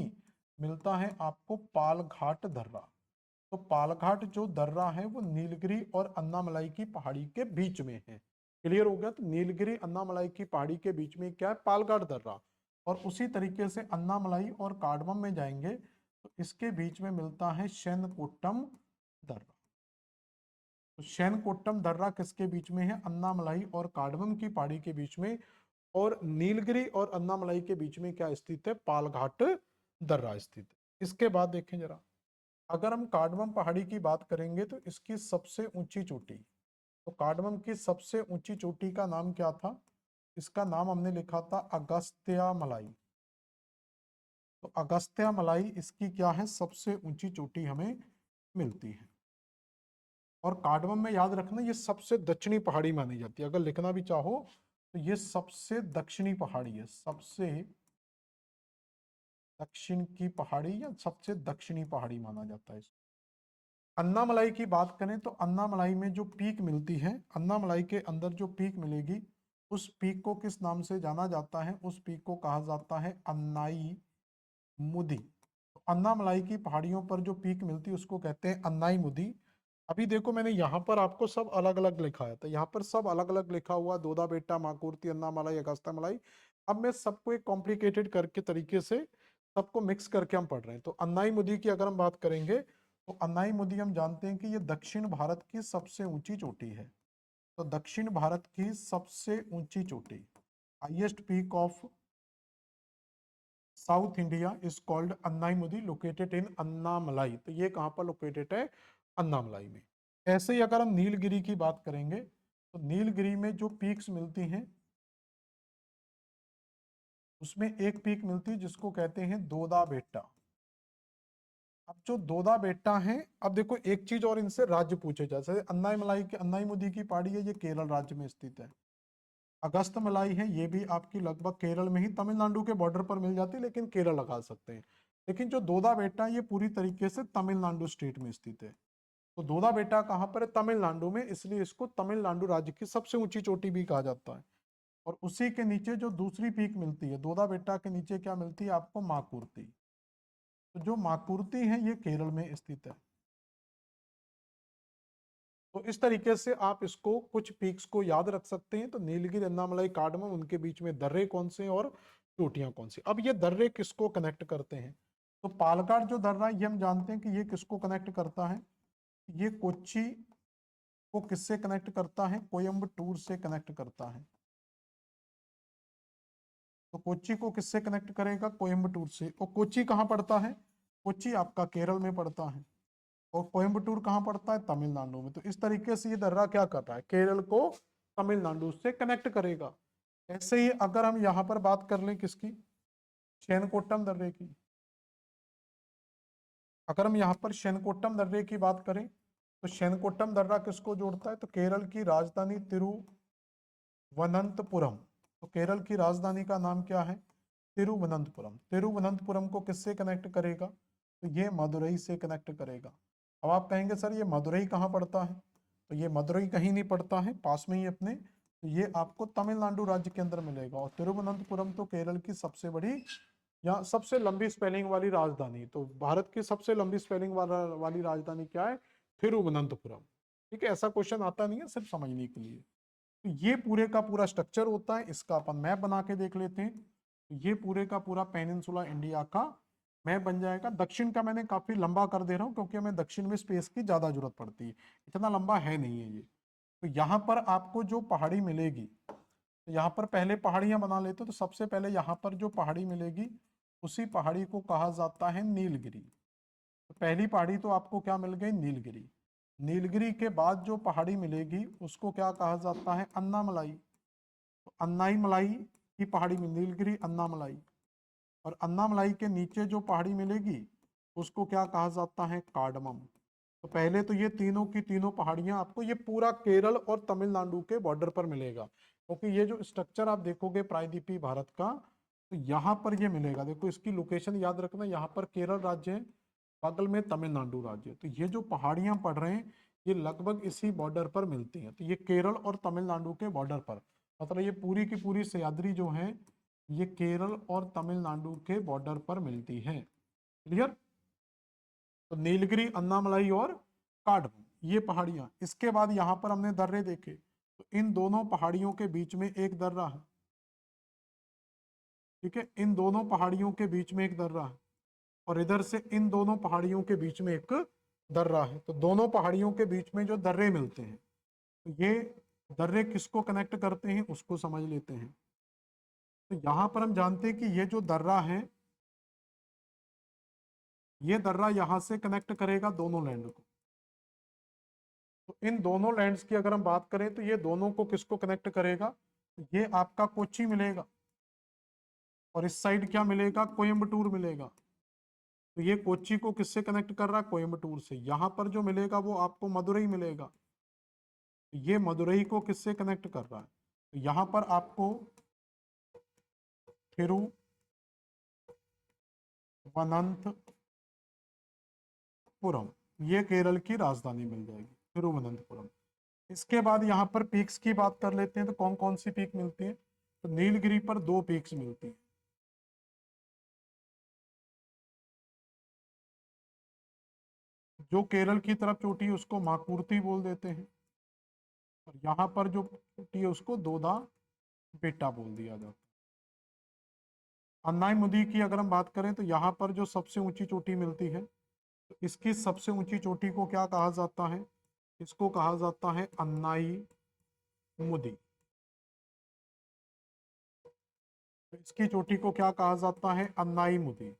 मिलता है आपको पालघाट दर्रा। तो पालघाट जो दर्रा है वो नीलगिरी और अन्नामलाई की पहाड़ी के बीच में है। क्लियर हो गया? तो नीलगिरी अन्नामलाई की पहाड़ी के बीच में क्या है, पालघाट दर्रा। और उसी तरीके से अन्नामलाई और कार्डमम में जाएंगे तो इसके बीच में मिलता है शैनकोट्टम दर्रा। तो शैनकोट्टम दर्रा किसके बीच में है, अन्नामलाई और कार्डमम की पहाड़ी के बीच में। और नीलगिरी और अन्नामलाई के बीच में क्या स्थित है, पालघाट दर्रा स्थित है। इसके बाद देखें जरा, अगर हम कार्डमम पहाड़ी की बात करेंगे तो इसकी सबसे ऊंची चोटी, तो कार्डमम की सबसे ऊंची चोटी का नाम क्या था, इसका नाम हमने लिखा था अगस्त्या मलाई। तो अगस्त्या मलाई इसकी क्या है, सबसे ऊंची चोटी हमें मिलती है। और कार्डमम में याद रखना ये सबसे दक्षिणी पहाड़ी मानी जाती है। अगर लिखना भी चाहो तो ये सबसे दक्षिणी पहाड़ी है, सबसे दक्षिण की पहाड़ी या सबसे दक्षिणी पहाड़ी माना जाता है। अन्नामलाई की बात करें तो अन्नामलाई में जो पीक मिलती है, अन्नामलाई के अंदर जो पीक मिलेगी उस पीक को किस नाम से जाना जाता है, उस पीक को कहा जाता है अन्नाई मुदी। तो अन्नामलाई की पहाड़ियों पर जो पीक मिलती है उसको कहते हैं अन्नाई मुदी। अभी देखो मैंने यहाँ पर आपको सब अलग अलग लिखा है, तो यहाँ पर सब अलग अलग लिखा हुआ, दोदा बेटा, माकुर्ती, अन्नामलाई, अगस्त्या मलाई। अब मैं सबको एक कॉम्प्लिकेटेड करके तरीके से सबको मिक्स करके हम पढ़ रहे हैं। तो अन्नाई मुदी की अगर हम बात करेंगे तो अन्नाई मुदी हम जानते हैं कि ये दक्षिण भारत की सबसे ऊंची चोटी है। तो दक्षिण भारत की सबसे ऊंची चोटी, highest peak of south India is called Annai मुदी, लोकेटेड इन अन्नामलाई। तो ये कहाँ पर लोकेटेड है, अन्नामलाई में। ऐसे ही अगर हम नीलगिरी की बात करेंगे तो नीलगिरी में जो पीक्स मिलती हैं उसमें एक पीक मिलती है जिसको कहते हैं दोदा बेटा। अब जो दोदा बेटा है, अब देखो एक चीज और इनसे राज्य पूछे, जैसे अन्नाई मलाई की, अन्नाई मुदी की पहाड़ी है ये केरल राज्य में स्थित है। अगस्त मलाई है ये भी आपकी लगभग केरल में ही, तमिलनाडु के बॉर्डर पर मिल जाती है लेकिन केरल लगा सकते हैं। लेकिन जो दोदा बेटा ये पूरी तरीके से तमिलनाडु स्टेट में स्थित है। तो दोदा बेटा कहाँ पर है, तमिलनाडु में, इसलिए इसको तमिलनाडु राज्य की सबसे ऊंची चोटी भी कहा जाता है। और उसी के नीचे जो दूसरी पीक मिलती है, दोदा बेटा के नीचे क्या मिलती है आपको, माकुर्ती। तो जो माकुर्ती है ये केरल में स्थित है। तो इस तरीके से आप इसको कुछ पीक्स को याद रख सकते हैं। तो नीलगिरी, अन्नामलाई, कार्डमम, उनके बीच में दर्रे कौन से और चोटियां कौन सी। अब ये दर्रे किसको कनेक्ट करते हैं, तो पालक्काड जो दर्रा ये हम जानते हैं कि ये किसको कनेक्ट करता है, ये कोच्चि को किससे कनेक्ट करता है, कोयम्बटूर से कनेक्ट करता है। तो कोच्चि को किससे कनेक्ट करेगा, कोयम्बटूर से। और कोच्चि कहाँ पड़ता है, कोच्चि आपका केरल में पड़ता है। और कोयम्बटूर कहाँ पड़ता है, तमिलनाडु में। तो इस तरीके से ये दर्रा क्या कर रहा है, केरल को तमिलनाडु से कनेक्ट करेगा। ऐसे ही अगर हम यहाँ पर बात कर लें किसकी, शैनकोट्टम दर्रे की, अगर हम यहाँ पर शैनकोट्टम दर्रे की बात करें तो शैनकोट्टम दर्रा किसको जोड़ता है, तो केरल की राजधानी तिरुवनंतपुरम। तो केरल की राजधानी का नाम क्या है, तिरुवनंतपुरम। तिरुवनंतपुरम को किससे कनेक्ट करेगा, तो ये मदुरई से कनेक्ट करेगा। अब आप कहेंगे सर ये मदुरई कहाँ पड़ता है, तो ये मदुरई कहीं नहीं पड़ता है, पास में ही अपने। तो ये आपको तमिलनाडु राज्य के अंदर मिलेगा। और तिरुवनंतपुरम तो केरल की सबसे बड़ी या सबसे लंबी स्पेलिंग वाली राजधानी, तो भारत की सबसे लंबी स्पेलिंग वाली राजधानी क्या है? थिरुवनंतपुरम। ठीक है, ऐसा क्वेश्चन आता नहीं है, सिर्फ समझने के लिए। तो ये पूरे का पूरा स्ट्रक्चर होता है। इसका अपन मैप बना के देख लेते हैं। तो ये पूरे का पूरा पेनिनसुला इंडिया का मैप बन जाएगा। दक्षिण का मैंने काफी लंबा कर दे रहा हूँ क्योंकि हमें दक्षिण में स्पेस की ज्यादा जरूरत पड़ती है, इतना लंबा है नहीं है ये। तो यहाँ पर आपको जो पहाड़ी मिलेगी, तो यहाँ पर पहले पहाड़ियां बना लेते, तो सबसे पहले यहाँ पर जो पहाड़ी मिलेगी उसी पहाड़ी को कहा जाता है नीलगिरी। तो पहली पहाड़ी तो आपको क्या मिल गई? नीलगिरी। नीलगिरी के बाद जो पहाड़ी मिलेगी उसको क्या कहा जाता है? अन्नामलाई। तो अन्नाई मलाई की पहाड़ी में नीलगिरी अन्नामलाई, और अन्नामलाई के नीचे जो पहाड़ी मिलेगी उसको क्या कहा जाता है? कार्डमम। तो पहले तो ये तीनों की तीनों पहाड़ियां आपको ये पूरा केरल और तमिलनाडु के बॉर्डर पर मिलेगा, क्योंकि ये जो स्ट्रक्चर आप देखोगे प्रायद्वीपीय भारत का, तो यहाँ पर ये मिलेगा। देखो इसकी लोकेशन याद रखना, यहाँ पर केरल राज्य है, बगल में तमिलनाडु राज्य है। तो ये जो पहाड़ियां पड़ रहे हैं ये लगभग इसी बॉर्डर पर मिलती हैं। तो ये केरल और तमिलनाडु के बॉर्डर पर, मतलब ये पूरी की पूरी सह्याद्री जो है ये केरल और तमिलनाडु के बॉर्डर पर मिलती है। क्लियर? तो नीलगिरी, अन्नामलाई और काडमम ये पहाड़ियां। इसके बाद यहां पर हमने दर्रे देखे, तो इन दोनों पहाड़ियों के बीच में एक दर्रा है। ठीक है, इन दोनों पहाड़ियों के बीच में एक दर्रा है, और इधर से इन दोनों पहाड़ियों के बीच में एक दर्रा है। तो दोनों पहाड़ियों के बीच में जो दर्रे मिलते हैं, तो ये दर्रे किसको कनेक्ट करते हैं उसको समझ लेते हैं। तो यहां पर हम जानते हैं कि ये जो दर्रा है, ये दर्रा यहां से कनेक्ट करेगा दोनों लैंड को। तो इन दोनों लैंड्स की अगर हम बात करें तो ये दोनों को किसको कनेक्ट करेगा? तो ये आपका कोच्चि मिलेगा, और इस साइड क्या मिलेगा? कोयम्बटूर मिलेगा। तो ये कोच्चि को किससे कनेक्ट कर रहा है? कोयम्बटूर से। यहां पर जो मिलेगा वो आपको मदुरई मिलेगा। तो ये मदुरई को किससे कनेक्ट कर रहा है? तो यहां पर आपको तिरुवनंतपुरम, ये केरल की राजधानी मिल जाएगी, तिरुवनंतपुरम। इसके बाद यहाँ पर पीक्स की बात कर लेते हैं। तो कौन कौन सी पीक मिलती है? तो नीलगिरी पर 2 पीक्स मिलती है। जो केरल की तरफ चोटी है उसको माकुर्ती बोल देते हैं, और यहाँ पर जो चोटी है उसको दोदा बेटा बोल दिया जाता है। अन्नाई मुदी की अगर हम बात करें तो यहाँ पर जो सबसे ऊंची चोटी मिलती है, तो इसकी सबसे ऊंची चोटी को क्या कहा जाता है? इसको कहा जाता है अन्नाई मुदी। तो इसकी चोटी को क्या कहा जाता है? अन्नाई मुदी।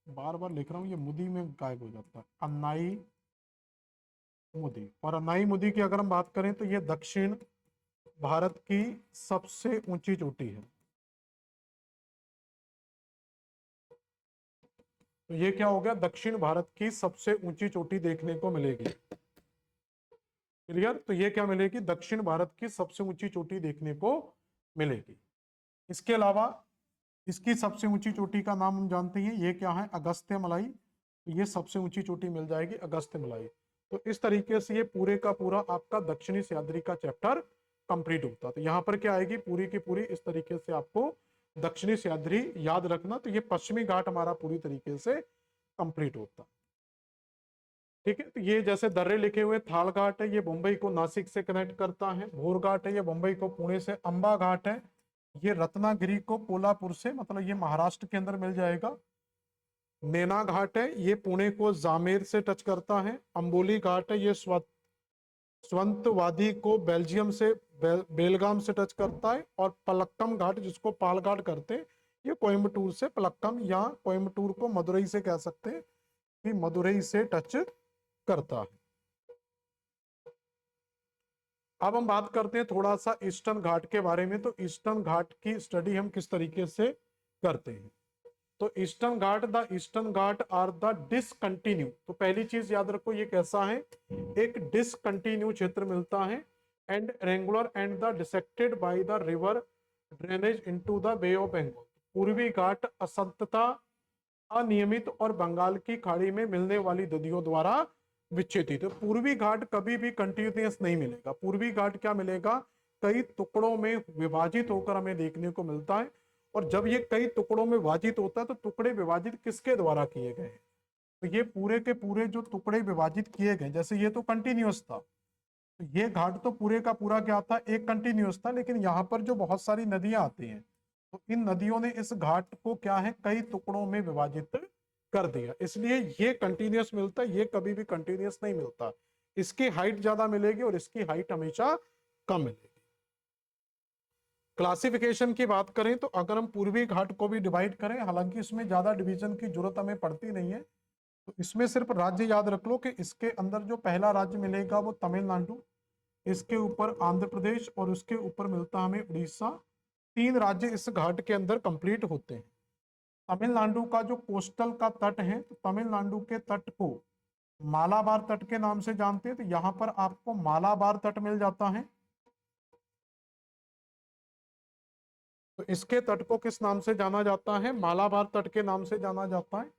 बार बार लिख रहा हूँ, ये मुदी में गायब हो जाता है। अन्नाई मुदी। और अन्नाई मुदी की अगर हम बात करें तो ये दक्षिण भारत की सबसे ऊंची चोटी है। तो ये क्या हो गया? दक्षिण भारत की सबसे ऊंची चोटी देखने को मिलेगी। क्लियर? तो ये क्या मिलेगी? दक्षिण भारत की सबसे ऊंची चोटी देखने को मिलेगी। इसके अलावा इसकी सबसे ऊंची चोटी का नाम हम जानते हैं, ये क्या है? अगस्त्य मलाई। तो ये सबसे ऊंची चोटी मिल जाएगी अगस्त्य मलाई। तो इस तरीके से ये पूरे का पूरा आपका दक्षिणी सह्याद्री का चैप्टर कंप्लीट होता है। तो यहाँ पर क्या आएगी? पूरी की पूरी इस तरीके से आपको दक्षिणी सह्याद्री याद रखना। तो ये पश्चिमी घाट हमारा पूरी तरीके से कंप्लीट होता। ठीक है, तो ये जैसे दर्रे लिखे हुए, थाल घाट है, ये मुंबई को नासिक से कनेक्ट करता है। भोर घाट है, ये मुंबई को पुणे से। अंबा घाट है, ये रत्नागिरी को कोल्हापुर से, मतलब ये महाराष्ट्र के अंदर मिल जाएगा। नैना घाट है, ये पुणे को जामेर से टच करता है। अंबोली घाट है, ये स्वंतवादी को बेल्जियम से बेलगाम से टच करता है। और पलक्कम घाट, जिसको पाल घाट करते हैं, ये कोयम्बटूर से, पलक्कम या कोयम्बटूर को मदुरई से कह सकते हैं कि मदुरई से टच करता है। अब हम बात करते हैं थोड़ा सा ईस्टर्न घाट के बारे में। तो ईस्टर्न घाट की स्टडी हम किस तरीके से करते हैं? तो Eastern Ghat, the Eastern Ghat are the discontinue. तो पहली चीज याद रखो, ये कैसा है? एक डिसकंटिन्यू क्षेत्र मिलता है, and regular and the dissected by the river drainage into the Bay of Bengal. पूर्वी घाट असंतता, अनियमित और बंगाल की खाड़ी में मिलने वाली नदियों द्वारा विच्छेदित। तो पूर्वी घाट कभी भी कंटिन्यूस नहीं मिलेगा। पूर्वी घाट क्या मिलेगा? कई टुकड़ों में विभाजित होकर हमें देखने को मिलता है, और जब ये कई टुकड़ों में विभाजित होता है तो टुकड़े विभाजित किसके द्वारा किए गए हैं? तो ये पूरे के पूरे जो टुकड़े विभाजित किए गए, जैसे ये तो कंटिन्यूअस था, तो ये घाट तो पूरे का पूरा क्या था, एक कंटिन्यूअस था, लेकिन यहाँ पर जो बहुत सारी नदियां आती हैं तो इन नदियों ने इस घाट को क्या है, कई टुकड़ों में विभाजित कर दिया, इसलिए ये कंटिन्यूअस मिलता है, ये कभी भी कंटिन्यूअस नहीं मिलता। इसकी हाइट ज्यादा मिलेगी और इसकी हाइट हमेशा कम मिलेगी। क्लासिफिकेशन की बात करें तो अगर हम पूर्वी घाट को भी डिवाइड करें, हालांकि इसमें ज्यादा डिवीजन की जरूरत हमें पड़ती नहीं है, तो इसमें सिर्फ राज्य याद रख लो कि इसके अंदर जो पहला राज्य मिलेगा वो तमिलनाडु, इसके ऊपर आंध्र प्रदेश और उसके ऊपर मिलता हमें उड़ीसा। 3 राज्य इस घाट के अंदर कंप्लीट होते हैं। तमिलनाडु का जो कोस्टल का तट है, तो तमिलनाडु के तट को मालाबार तट के नाम से जानते हैं, तो यहाँ पर आपको मालाबार तट मिल जाता है। तो इसके तट को किस नाम से जाना जाता है, मालाबार तट के नाम से जाना जाता है।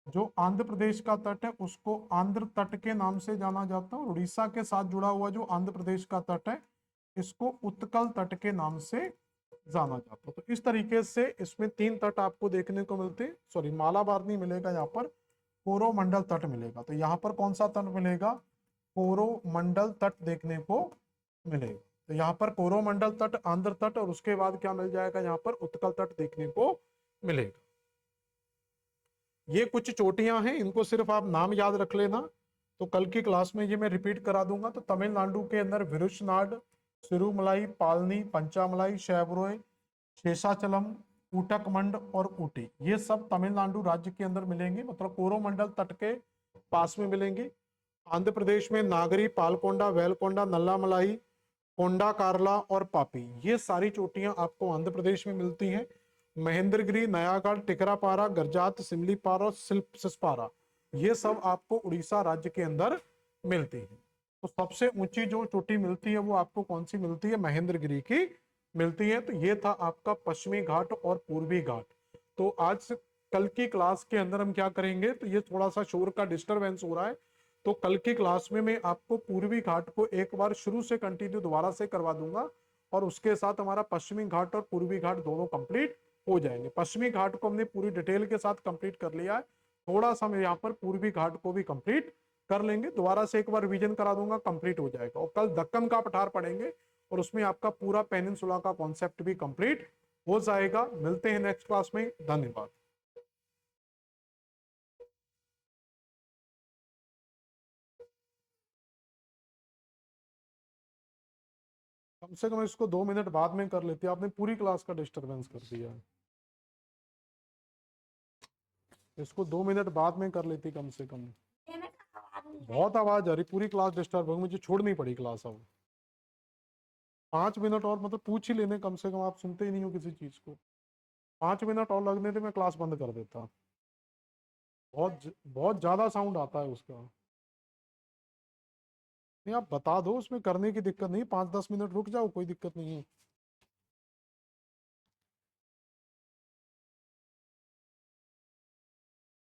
जो आंध्र प्रदेश का तट है उसको आंध्र तट के नाम से जाना जाता है, और उड़ीसा के साथ जुड़ा हुआ जो आंध्र प्रदेश का तट है इसको उत्कल तट के नाम से जाना जाता है। तो इस तरीके से इसमें 3 तट आपको देखने को मिलते हैं। सॉरी, मालाबार नहीं मिलेगा, यहाँ पर कोरोमंडल तट मिलेगा। तो यहाँ पर कौन सा तट मिलेगा, कोरोमंडल तट देखने को मिलेगा। तो यहाँ पर कोरोमंडल तट, आंध्र तट, और उसके बाद क्या मिल जाएगा, यहाँ पर उत्कल तट देखने को मिलेगा। ये कुछ चोटियां हैं, इनको सिर्फ आप नाम याद रख लेना, तो कल की क्लास में ये मैं रिपीट करा दूंगा। तो तमिलनाडु के अंदर विरुशनाड, सिरुमलाई, पालनी, पंचामलाई, शैवरोय, शेषाचलम, ऊटकमंड और ऊटी, ये सब तमिलनाडु राज्य के अंदर मिलेंगे, मतलब कोरोमंडल तट के पास में मिलेंगे। आंध्र प्रदेश में नागरी, पालकोंडा, वेलकोंडा, नल्लामलाई, कोंडा कार्ला और पापी, ये सारी चोटियां आपको आंध्र प्रदेश में मिलती हैं। महेंद्रगिरी, नयागढ़, टिकरापारा, गरजात, सिमलीपारा और सिसपारा, ये सब आपको उड़ीसा राज्य के अंदर मिलती है। तो सबसे ऊंची जो चोटी मिलती है वो आपको कौन सी मिलती है, महेंद्रगिरी की मिलती है। तो ये था आपका पश्चिमी घाट और पूर्वी घाट। तो आज कल की क्लास के अंदर हम क्या करेंगे, तो ये थोड़ा सा शोर का डिस्टरबेंस हो रहा है, तो कल की क्लास में मैं आपको पूर्वी घाट को एक बार शुरू से कंटिन्यू दोबारा से करवा दूंगा, और उसके साथ हमारा पश्चिमी घाट और पूर्वी घाट दोनों कंप्लीट हो जाएंगे। पश्चिमी घाट को हमने पूरी डिटेल के साथ कंप्लीट कर लिया है, थोड़ा सा हम यहाँ पर पूर्वी घाट को भी कंप्लीट कर लेंगे, दोबारा से एक बार रिवीजन करा दूंगा, कंप्लीट हो जाएगा। और कल दक्कन का पठार पढ़ेंगे और उसमें आपका पूरा पेनिनसुला का कॉन्सेप्ट भी कंप्लीट हो जाएगा। मिलते हैं नेक्स्ट क्लास में, धन्यवाद। कम से कम इसको 2 मिनट बाद में कर लेते, आपने पूरी क्लास का डिस्टरबेंस कर दिया है। इसको 2 मिनट बाद में कर लेती कम से कम। बहुत आवाज आ रही, पूरी क्लास डिस्टर्ब हो, मुझे छोड़नी पड़ी क्लास। अब 5 मिनट और मतलब पूछ ही लेने कम से कम, आप सुनते ही नहीं हो किसी चीज को। 5 मिनट और लगने थे, मैं क्लास बंद कर देता। बहुत बहुत ज्यादा साउंड आता है उसका। नहीं, आप बता दो, उसमें करने की दिक्कत नहीं, 5-10 मिनट रुक जाओ, कोई दिक्कत नहीं है।